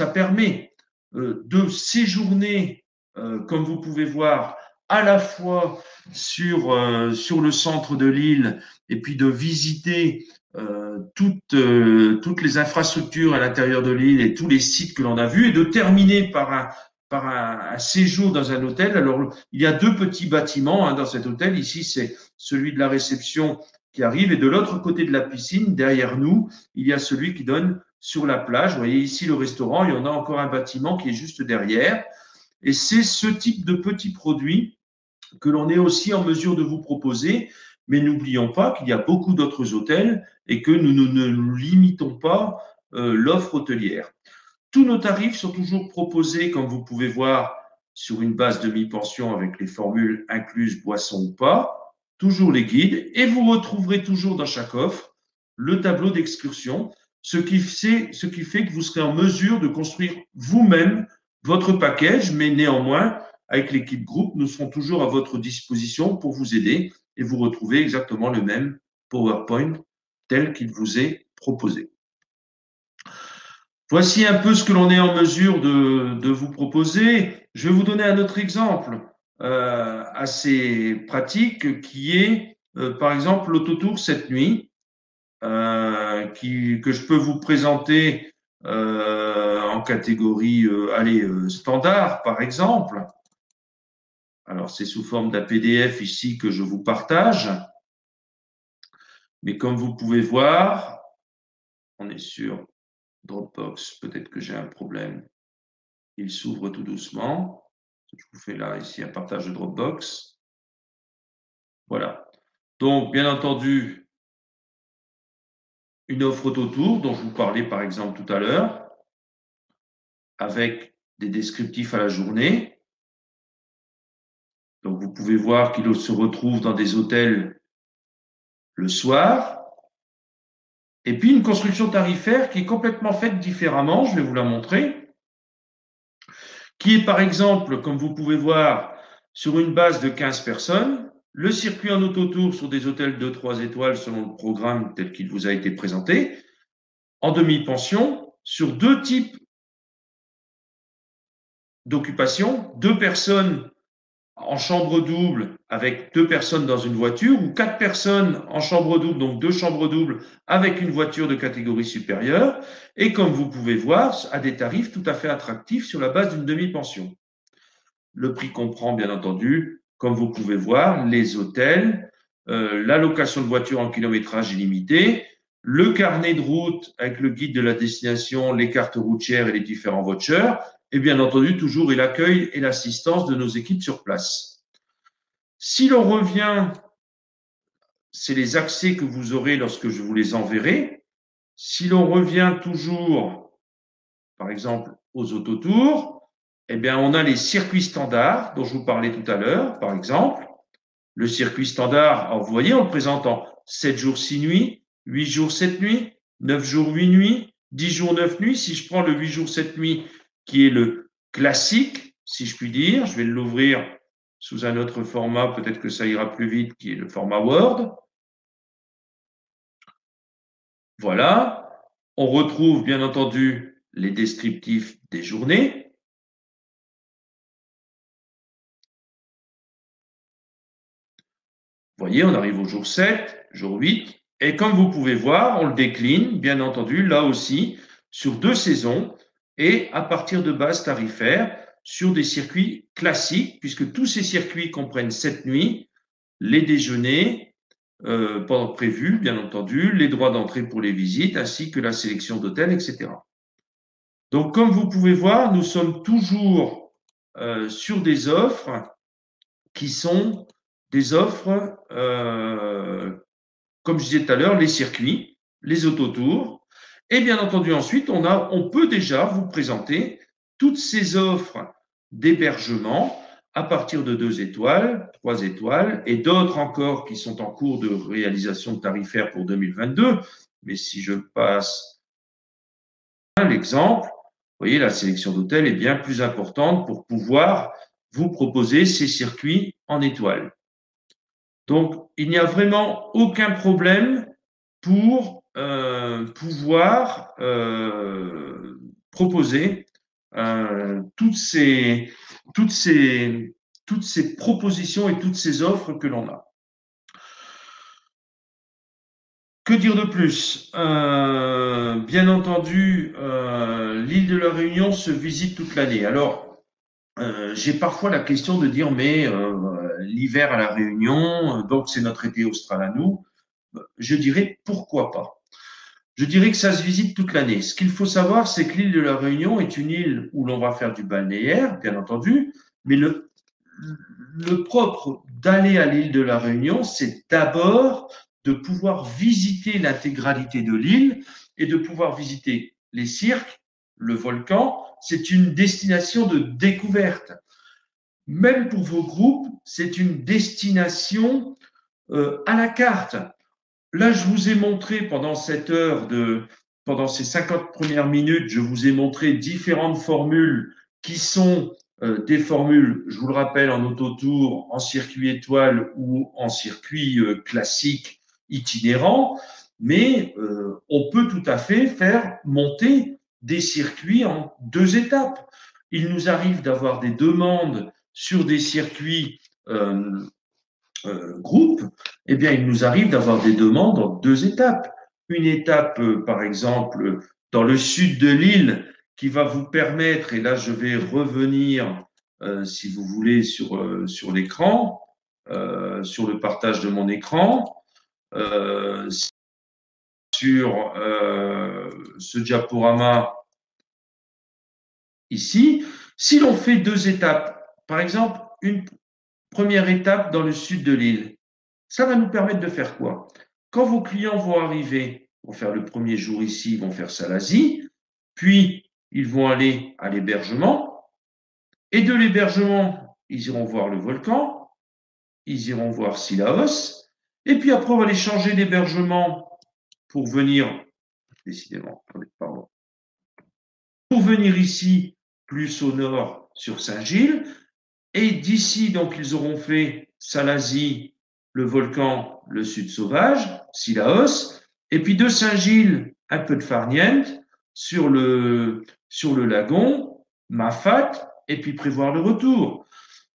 permet de séjourner, comme vous pouvez voir, à la fois sur le centre de l'île et puis de visiter toutes les infrastructures à l'intérieur de l'île et tous les sites que l'on a vus et de terminer par un séjour dans un hôtel. Alors, il y a deux petits bâtiments dans cet hôtel. Ici, c'est celui de la réception qui arrive et de l'autre côté de la piscine, derrière nous, il y a celui qui donne sur la plage. Vous voyez ici le restaurant et on a encore un bâtiment qui est juste derrière. Et c'est ce type de petits produits que l'on est aussi en mesure de vous proposer. Mais n'oublions pas qu'il y a beaucoup d'autres hôtels et que nous ne nous limitons pas l'offre hôtelière. Tous nos tarifs sont toujours proposés, comme vous pouvez voir, sur une base demi-pension avec les formules incluses boisson ou pas, toujours les guides, et vous retrouverez toujours dans chaque offre le tableau d'excursion, ce qui fait que vous serez en mesure de construire vous-même votre package, mais néanmoins, avec l'équipe groupe, nous serons toujours à votre disposition pour vous aider et vous retrouver exactement le même PowerPoint tel qu'il vous est proposé. Voici un peu ce que l'on est en mesure de vous proposer. Je vais vous donner un autre exemple assez pratique qui est, par exemple, l'autotour cette nuit, que je peux vous présenter en catégorie standard, par exemple. Alors, c'est sous forme d'un PDF ici que je vous partage. Mais comme vous pouvez voir, on est sur Dropbox. Peut-être que j'ai un problème. Il s'ouvre tout doucement. Je vous fais là, ici, un partage de Dropbox. Voilà. Donc, bien entendu, une offre autotour dont je vous parlais, par exemple, tout à l'heure, avec des descriptifs à la journée. Donc, vous pouvez voir qu'il se retrouve dans des hôtels le soir. Et puis, une construction tarifaire qui est complètement faite différemment. Je vais vous la montrer. Qui est, par exemple, comme vous pouvez voir, sur une base de 15 personnes. Le circuit en autotour sur des hôtels de 3 étoiles selon le programme tel qu'il vous a été présenté. En demi-pension, sur deux types d'occupation, 2 personnes en chambre double avec 2 personnes dans une voiture ou 4 personnes en chambre double, donc 2 chambres doubles avec une voiture de catégorie supérieure. Et comme vous pouvez voir, à des tarifs tout à fait attractifs sur la base d'une demi-pension. Le prix comprend bien entendu, comme vous pouvez voir, les hôtels, la location de voitures en kilométrage illimité, le carnet de route avec le guide de la destination, les cartes routières et les différents vouchers, et bien entendu toujours l'accueil et l'assistance de nos équipes sur place. Si l'on revient, c'est les accès que vous aurez lorsque je vous les enverrai. Si l'on revient toujours, par exemple, aux autotours, eh bien, on a les circuits standards dont je vous parlais tout à l'heure, par exemple. Le circuit standard, alors vous voyez, on le présente en 7 jours, 6 nuits, 8 jours, 7 nuits, 9 jours, 8 nuits, 10 jours, 9 nuits. Si je prends le 8 jours, 7 nuits, qui est le classique, si je puis dire, je vais l'ouvrir sous un autre format, peut-être que ça ira plus vite, qui est le format Word. Voilà. On retrouve bien entendu les descriptifs des journées. Vous voyez, on arrive au jour 7, jour 8. Et comme vous pouvez voir, on le décline, bien entendu, là aussi, sur 2 saisons et à partir de bases tarifaires sur des circuits classiques, puisque tous ces circuits comprennent 7 nuits, les déjeuners prévus, bien entendu, les droits d'entrée pour les visites, ainsi que la sélection d'hôtels, etc. Donc, comme vous pouvez voir, nous sommes toujours sur des offres qui sont des offres, comme je disais tout à l'heure, les circuits, les autotours. Et bien entendu, ensuite, on peut déjà vous présenter toutes ces offres d'hébergement à partir de 2 étoiles, 3 étoiles et d'autres encore qui sont en cours de réalisation tarifaire pour 2022. Mais si je passe l'exemple, vous voyez, la sélection d'hôtels est bien plus importante pour pouvoir vous proposer ces circuits en étoiles. Donc, il n'y a vraiment aucun problème pour pouvoir proposer toutes ces, toutes, ces, toutes ces propositions et toutes ces offres que l'on a. Que dire de plus? Bien entendu, l'île de la Réunion se visite toute l'année. Alors, j'ai parfois la question de dire, mais l'hiver à la Réunion, donc c'est notre été austral à nous. Je dirais pourquoi pas. Je dirais que ça se visite toute l'année. Ce qu'il faut savoir, c'est que l'île de la Réunion est une île où l'on va faire du balnéaire, bien entendu, mais le propre d'aller à l'île de la Réunion, c'est d'abord de pouvoir visiter l'intégralité de l'île et de pouvoir visiter les cirques, le volcan. C'est une destination de découverte. Même pour vos groupes, c'est une destination à la carte. Là, je vous ai montré pendant pendant ces 50 premières minutes, je vous ai montré différentes formules qui sont des formules, je vous le rappelle, en autotour, en circuit étoile ou en circuit classique itinérant, mais on peut tout à fait faire monter des circuits en 2 étapes. Il nous arrive d'avoir des demandes sur des circuits groupe, eh bien, il nous arrive d'avoir des demandes en 2 étapes. Une étape, par exemple, dans le sud de l'île, qui va vous permettre, et là, je vais revenir, si vous voulez, sur l'écran, sur le partage de mon écran, sur ce diaporama ici. Si l'on fait 2 étapes, par exemple, une première étape dans le sud de l'île, ça va nous permettre de faire quoi? Quand vos clients vont arriver, vont faire le premier jour ici, ils vont faire Salazie, puis ils vont aller à l'hébergement, et de l'hébergement, ils iront voir le volcan, ils iront voir Sillaos, et puis après, on va les changer d'hébergement pour venir, décidément, pardon, pour venir ici, plus au nord, sur Saint-Gilles, et d'ici, donc, ils auront fait Salazie, le volcan, le sud sauvage, Sillaos, et puis de Saint-Gilles, un peu de Farniente, sur le lagon, Mafat, et puis prévoir le retour.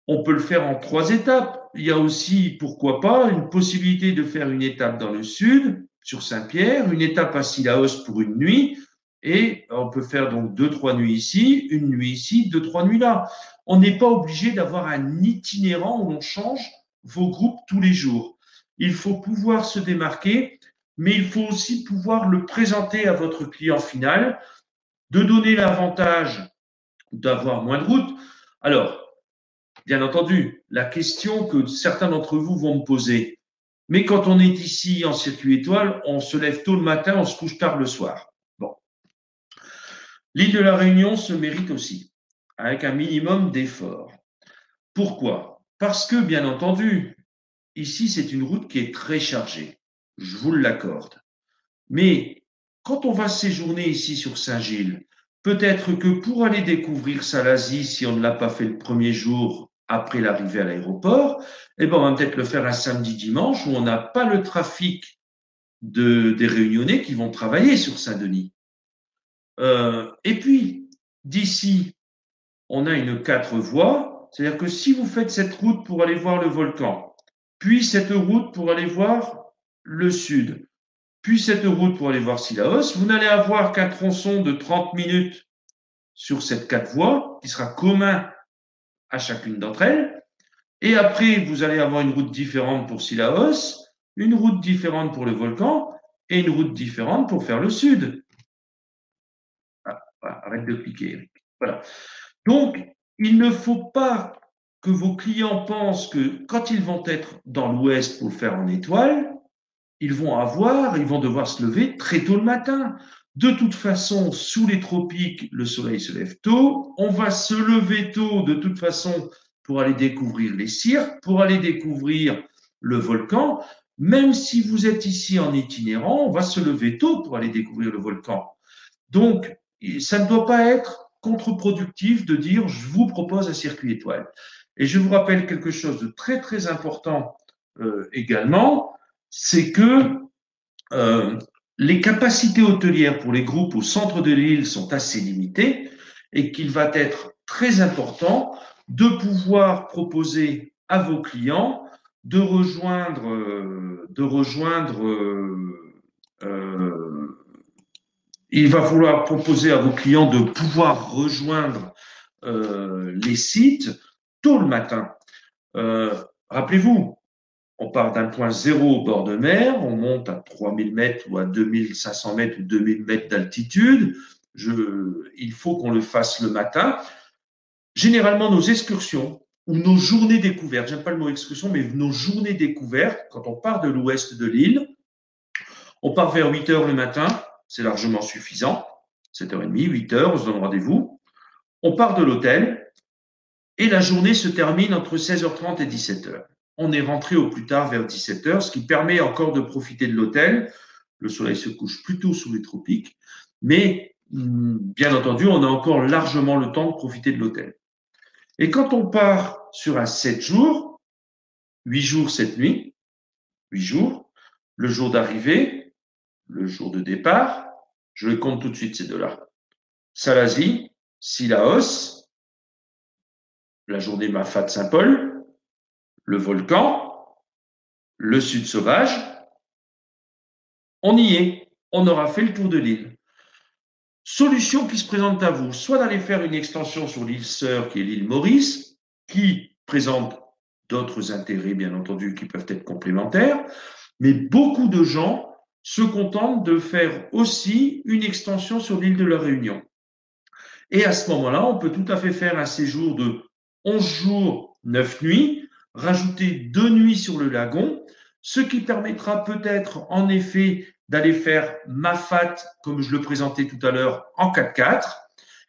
On peut le faire en 3 étapes. Il y a aussi, pourquoi pas, une possibilité de faire une étape dans le sud, sur Saint-Pierre, une étape à Sillaos pour une nuit, et on peut faire donc 2-3 nuits ici, une nuit ici, 2-3 nuits là. On n'est pas obligé d'avoir un itinérant où on change vos groupes tous les jours. Il faut pouvoir se démarquer, mais il faut aussi pouvoir le présenter à votre client final, de donner l'avantage d'avoir moins de routes. Alors, bien entendu, la question que certains d'entre vous vont me poser, mais quand on est ici en circuit étoile, on se lève tôt le matin, on se couche tard le soir. Bon. L'île de la Réunion se mérite aussi, avec un minimum d'effort. Pourquoi? Parce que, bien entendu, ici, c'est une route qui est très chargée. Je vous l'accorde. Mais quand on va séjourner ici sur Saint-Gilles, peut-être que pour aller découvrir Salazie, si on ne l'a pas fait le premier jour, après l'arrivée à l'aéroport, eh ben, on va peut-être le faire un samedi, dimanche où on n'a pas le trafic des Réunionnais qui vont travailler sur Saint-Denis. Et puis, d'ici, on a une 4 voies, c'est-à-dire que si vous faites cette route pour aller voir le volcan, puis cette route pour aller voir le sud, puis cette route pour aller voir Sillaos, vous n'allez avoir qu'un tronçon de 30 minutes sur cette 4 voies qui sera commun à chacune d'entre elles. Et après, vous allez avoir une route différente pour Sillaos, une route différente pour le volcan et une route différente pour faire le sud. Ah, arrête de cliquer, Eric. Voilà. Donc, il ne faut pas que vos clients pensent que quand ils vont être dans l'ouest pour le faire en étoile, ils vont devoir se lever très tôt le matin. De toute façon, sous les tropiques, le soleil se lève tôt. On va se lever tôt de toute façon pour aller découvrir les cirques, pour aller découvrir le volcan. Même si vous êtes ici en itinérant, on va se lever tôt pour aller découvrir le volcan. Donc, ça ne doit pas être contre-productif de dire je vous propose un circuit étoile. Et je vous rappelle quelque chose de très très important également, c'est que les capacités hôtelières pour les groupes au centre de l'île sont assez limitées et qu'il va être très important de pouvoir proposer à vos clients de rejoindre, il va falloir proposer à vos clients de pouvoir rejoindre les sites tôt le matin. Rappelez-vous, on part d'un point zéro au bord de mer, on monte à 3000 mètres ou à 2500 mètres ou 2000 mètres d'altitude. Il faut qu'on le fasse le matin. Généralement, nos excursions ou nos journées découvertes, j'aime pas le mot excursion, mais nos journées découvertes, quand on part de l'ouest de l'île, on part vers 8 heures le matin, c'est largement suffisant. 7h30, 8 heures, on se donne rendez-vous. On part de l'hôtel et la journée se termine entre 16h30 et 17h. On est rentré au plus tard vers 17h, ce qui permet encore de profiter de l'hôtel. Le soleil se couche plutôt sous les tropiques, mais bien entendu, on a encore largement le temps de profiter de l'hôtel. Et quand on part sur un 7 jours, 8 jours, 7 nuits, 8 jours, le jour d'arrivée, le jour de départ, je les compte tout de suite ces deux-là. Salazie, Sillaos, la journée Mafat Saint-Paul, le volcan, le sud sauvage, on y est, on aura fait le tour de l'île. Solution qui se présente à vous, soit d'aller faire une extension sur l'île sœur qui est l'île Maurice, qui présente d'autres intérêts bien entendu qui peuvent être complémentaires, mais beaucoup de gens se contentent de faire aussi une extension sur l'île de la Réunion. Et à ce moment-là, on peut tout à fait faire un séjour de 11 jours, 9 nuits, rajouter 2 nuits sur le lagon, ce qui permettra peut-être en effet d'aller faire Mafat, comme je le présentais tout à l'heure, en 4x4,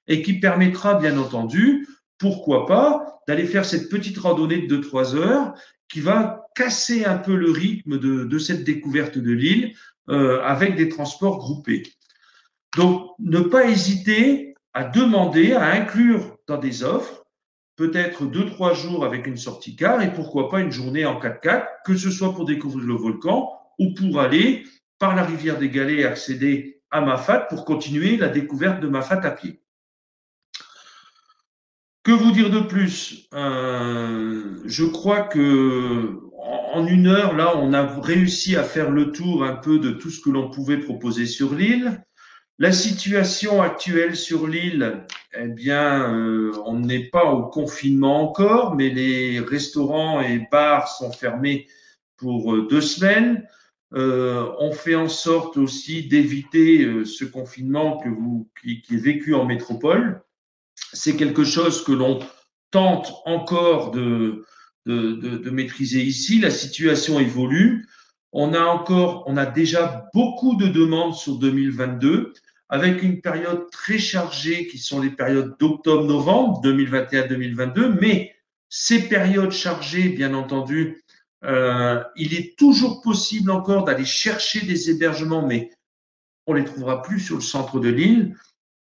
et qui permettra bien entendu, pourquoi pas, d'aller faire cette petite randonnée de 2-3 heures qui va casser un peu le rythme de cette découverte de l'île avec des transports groupés. Donc, ne pas hésiter à demander, à inclure dans des offres, peut-être 2-3 jours avec une sortie car et pourquoi pas une journée en 4x4, que ce soit pour découvrir le volcan ou pour aller par la rivière des Galets accéder à Mafat pour continuer la découverte de Mafat à pied. Que vous dire de plus Je crois que en 1 heure, là, on a réussi à faire le tour un peu de tout ce que l'on pouvait proposer sur l'île. La situation actuelle sur l'île, eh bien, on n'est pas au confinement encore, mais les restaurants et bars sont fermés pour 2 semaines. On fait en sorte aussi d'éviter ce confinement qui est vécu en métropole. C'est quelque chose que l'on tente encore de maîtriser ici. La situation évolue. On a déjà beaucoup de demandes sur 2022 avec une période très chargée qui sont les périodes d'octobre-novembre 2021-2022. Mais ces périodes chargées, bien entendu, il est toujours possible encore d'aller chercher des hébergements, mais on les trouvera plus sur le centre de l'île.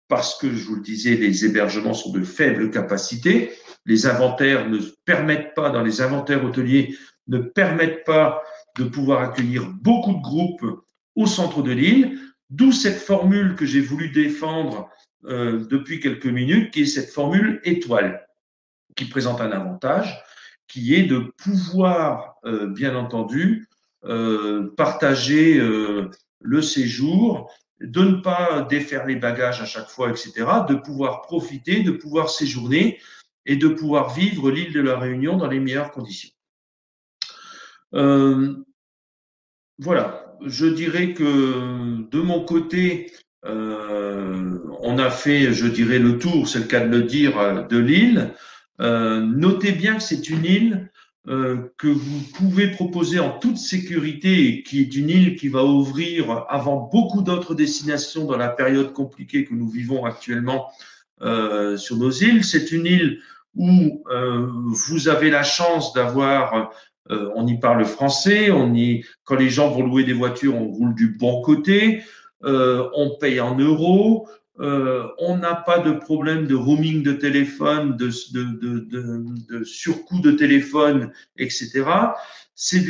parce que, je vous le disais, les hébergements sont de faible capacité. Les inventaires ne permettent pas, dans les inventaires hôteliers, ne permettent pas de pouvoir accueillir beaucoup de groupes au centre de l'île, d'où cette formule que j'ai voulu défendre depuis quelques minutes, qui est cette formule étoile, qui présente un avantage, qui est de pouvoir, bien entendu, partager le séjour, de ne pas défaire les bagages à chaque fois, etc., de pouvoir profiter, de pouvoir séjourner et de pouvoir vivre l'île de la Réunion dans les meilleures conditions. Voilà, je dirais que de mon côté, on a fait, je dirais, le tour, c'est le cas de le dire, de l'île. Notez bien que c'est une île que vous pouvez proposer en toute sécurité et qui est une île qui va ouvrir avant beaucoup d'autres destinations dans la période compliquée que nous vivons actuellement sur nos îles. C'est une île où vous avez la chance d'avoir, on y parle français, quand les gens vont louer des voitures, on roule du bon côté, on paye en euros, on n'a pas de problème de roaming de téléphone, de surcoût de téléphone, etc. C'est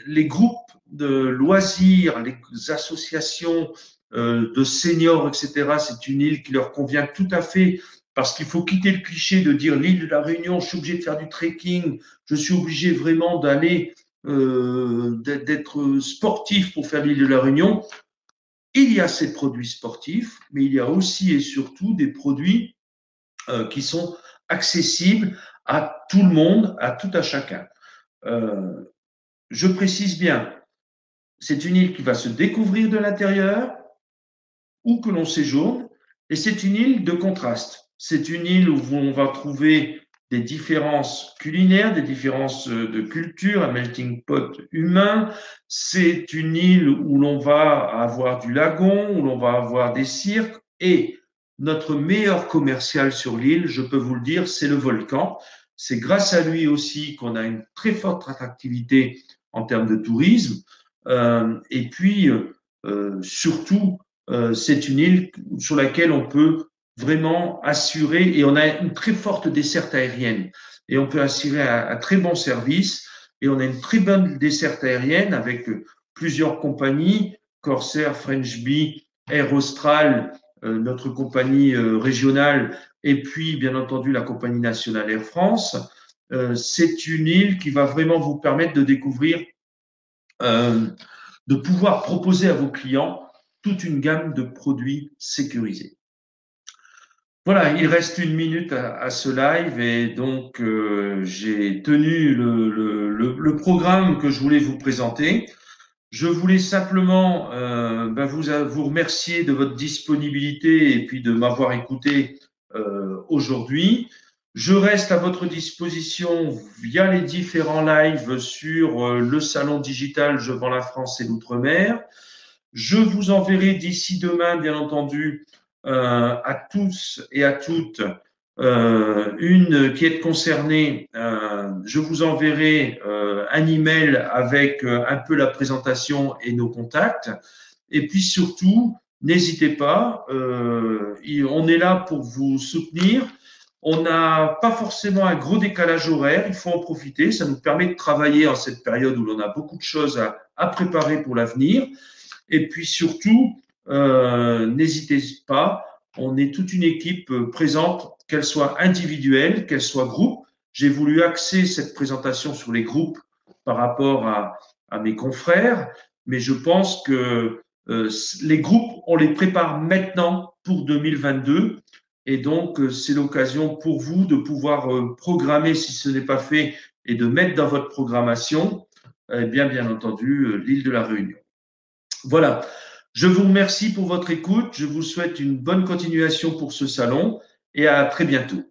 les groupes de loisirs, les associations de seniors, etc. C'est une île qui leur convient tout à fait parce qu'il faut quitter le cliché de dire l'île de la Réunion, je suis obligé de faire du trekking, je suis obligé vraiment d'aller, d'être sportif pour faire l'île de la Réunion. Il y a ces produits sportifs, mais il y a aussi et surtout des produits qui sont accessibles à tout le monde, à tout à chacun. Je précise bien, c'est une île qui va se découvrir de l'intérieur, où que l'on séjourne, et c'est une île de contraste. C'est une île où on va trouver des différences culinaires, des différences de culture, un melting pot humain. C'est une île où l'on va avoir du lagon, où l'on va avoir des cirques, et notre meilleur commercial sur l'île, je peux vous le dire, c'est le volcan. C'est grâce à lui aussi qu'on a une très forte attractivité en termes de tourisme. Et puis, surtout, c'est une île sur laquelle on peut vraiment assurer, et on a une très forte desserte aérienne, et on peut assurer un très bon service, et on a une très bonne desserte aérienne avec plusieurs compagnies, Corsair, French Bee, Air Austral, notre compagnie régionale, et puis bien entendu la compagnie nationale Air France. C'est une île qui va vraiment vous permettre de découvrir, de pouvoir proposer à vos clients toute une gamme de produits sécurisés. Voilà, il reste une minute à ce live et donc j'ai tenu le programme que je voulais vous présenter. Je voulais simplement vous remercier de votre disponibilité et puis de m'avoir écouté aujourd'hui. Je reste à votre disposition via les différents lives sur le salon digital Je vends la France et l'outre-mer. Je vous enverrai d'ici demain, bien entendu, à tous et à toutes, une qui est concernée. Je vous enverrai un email avec un peu la présentation et nos contacts. Et puis surtout, n'hésitez pas, on est là pour vous soutenir. On n'a pas forcément un gros décalage horaire, il faut en profiter. Ça nous permet de travailler en cette période où l'on a beaucoup de choses à préparer pour l'avenir. Et puis surtout, n'hésitez pas, on est toute une équipe présente, qu'elle soit individuelle, qu'elle soit groupe. J'ai voulu axer cette présentation sur les groupes par rapport à mes confrères, mais je pense que les groupes, on les prépare maintenant pour 2022. Et donc, c'est l'occasion pour vous de pouvoir programmer, si ce n'est pas fait, et de mettre dans votre programmation, bien entendu, l'île de la Réunion. Voilà. Je vous remercie pour votre écoute. Je vous souhaite une bonne continuation pour ce salon et à très bientôt.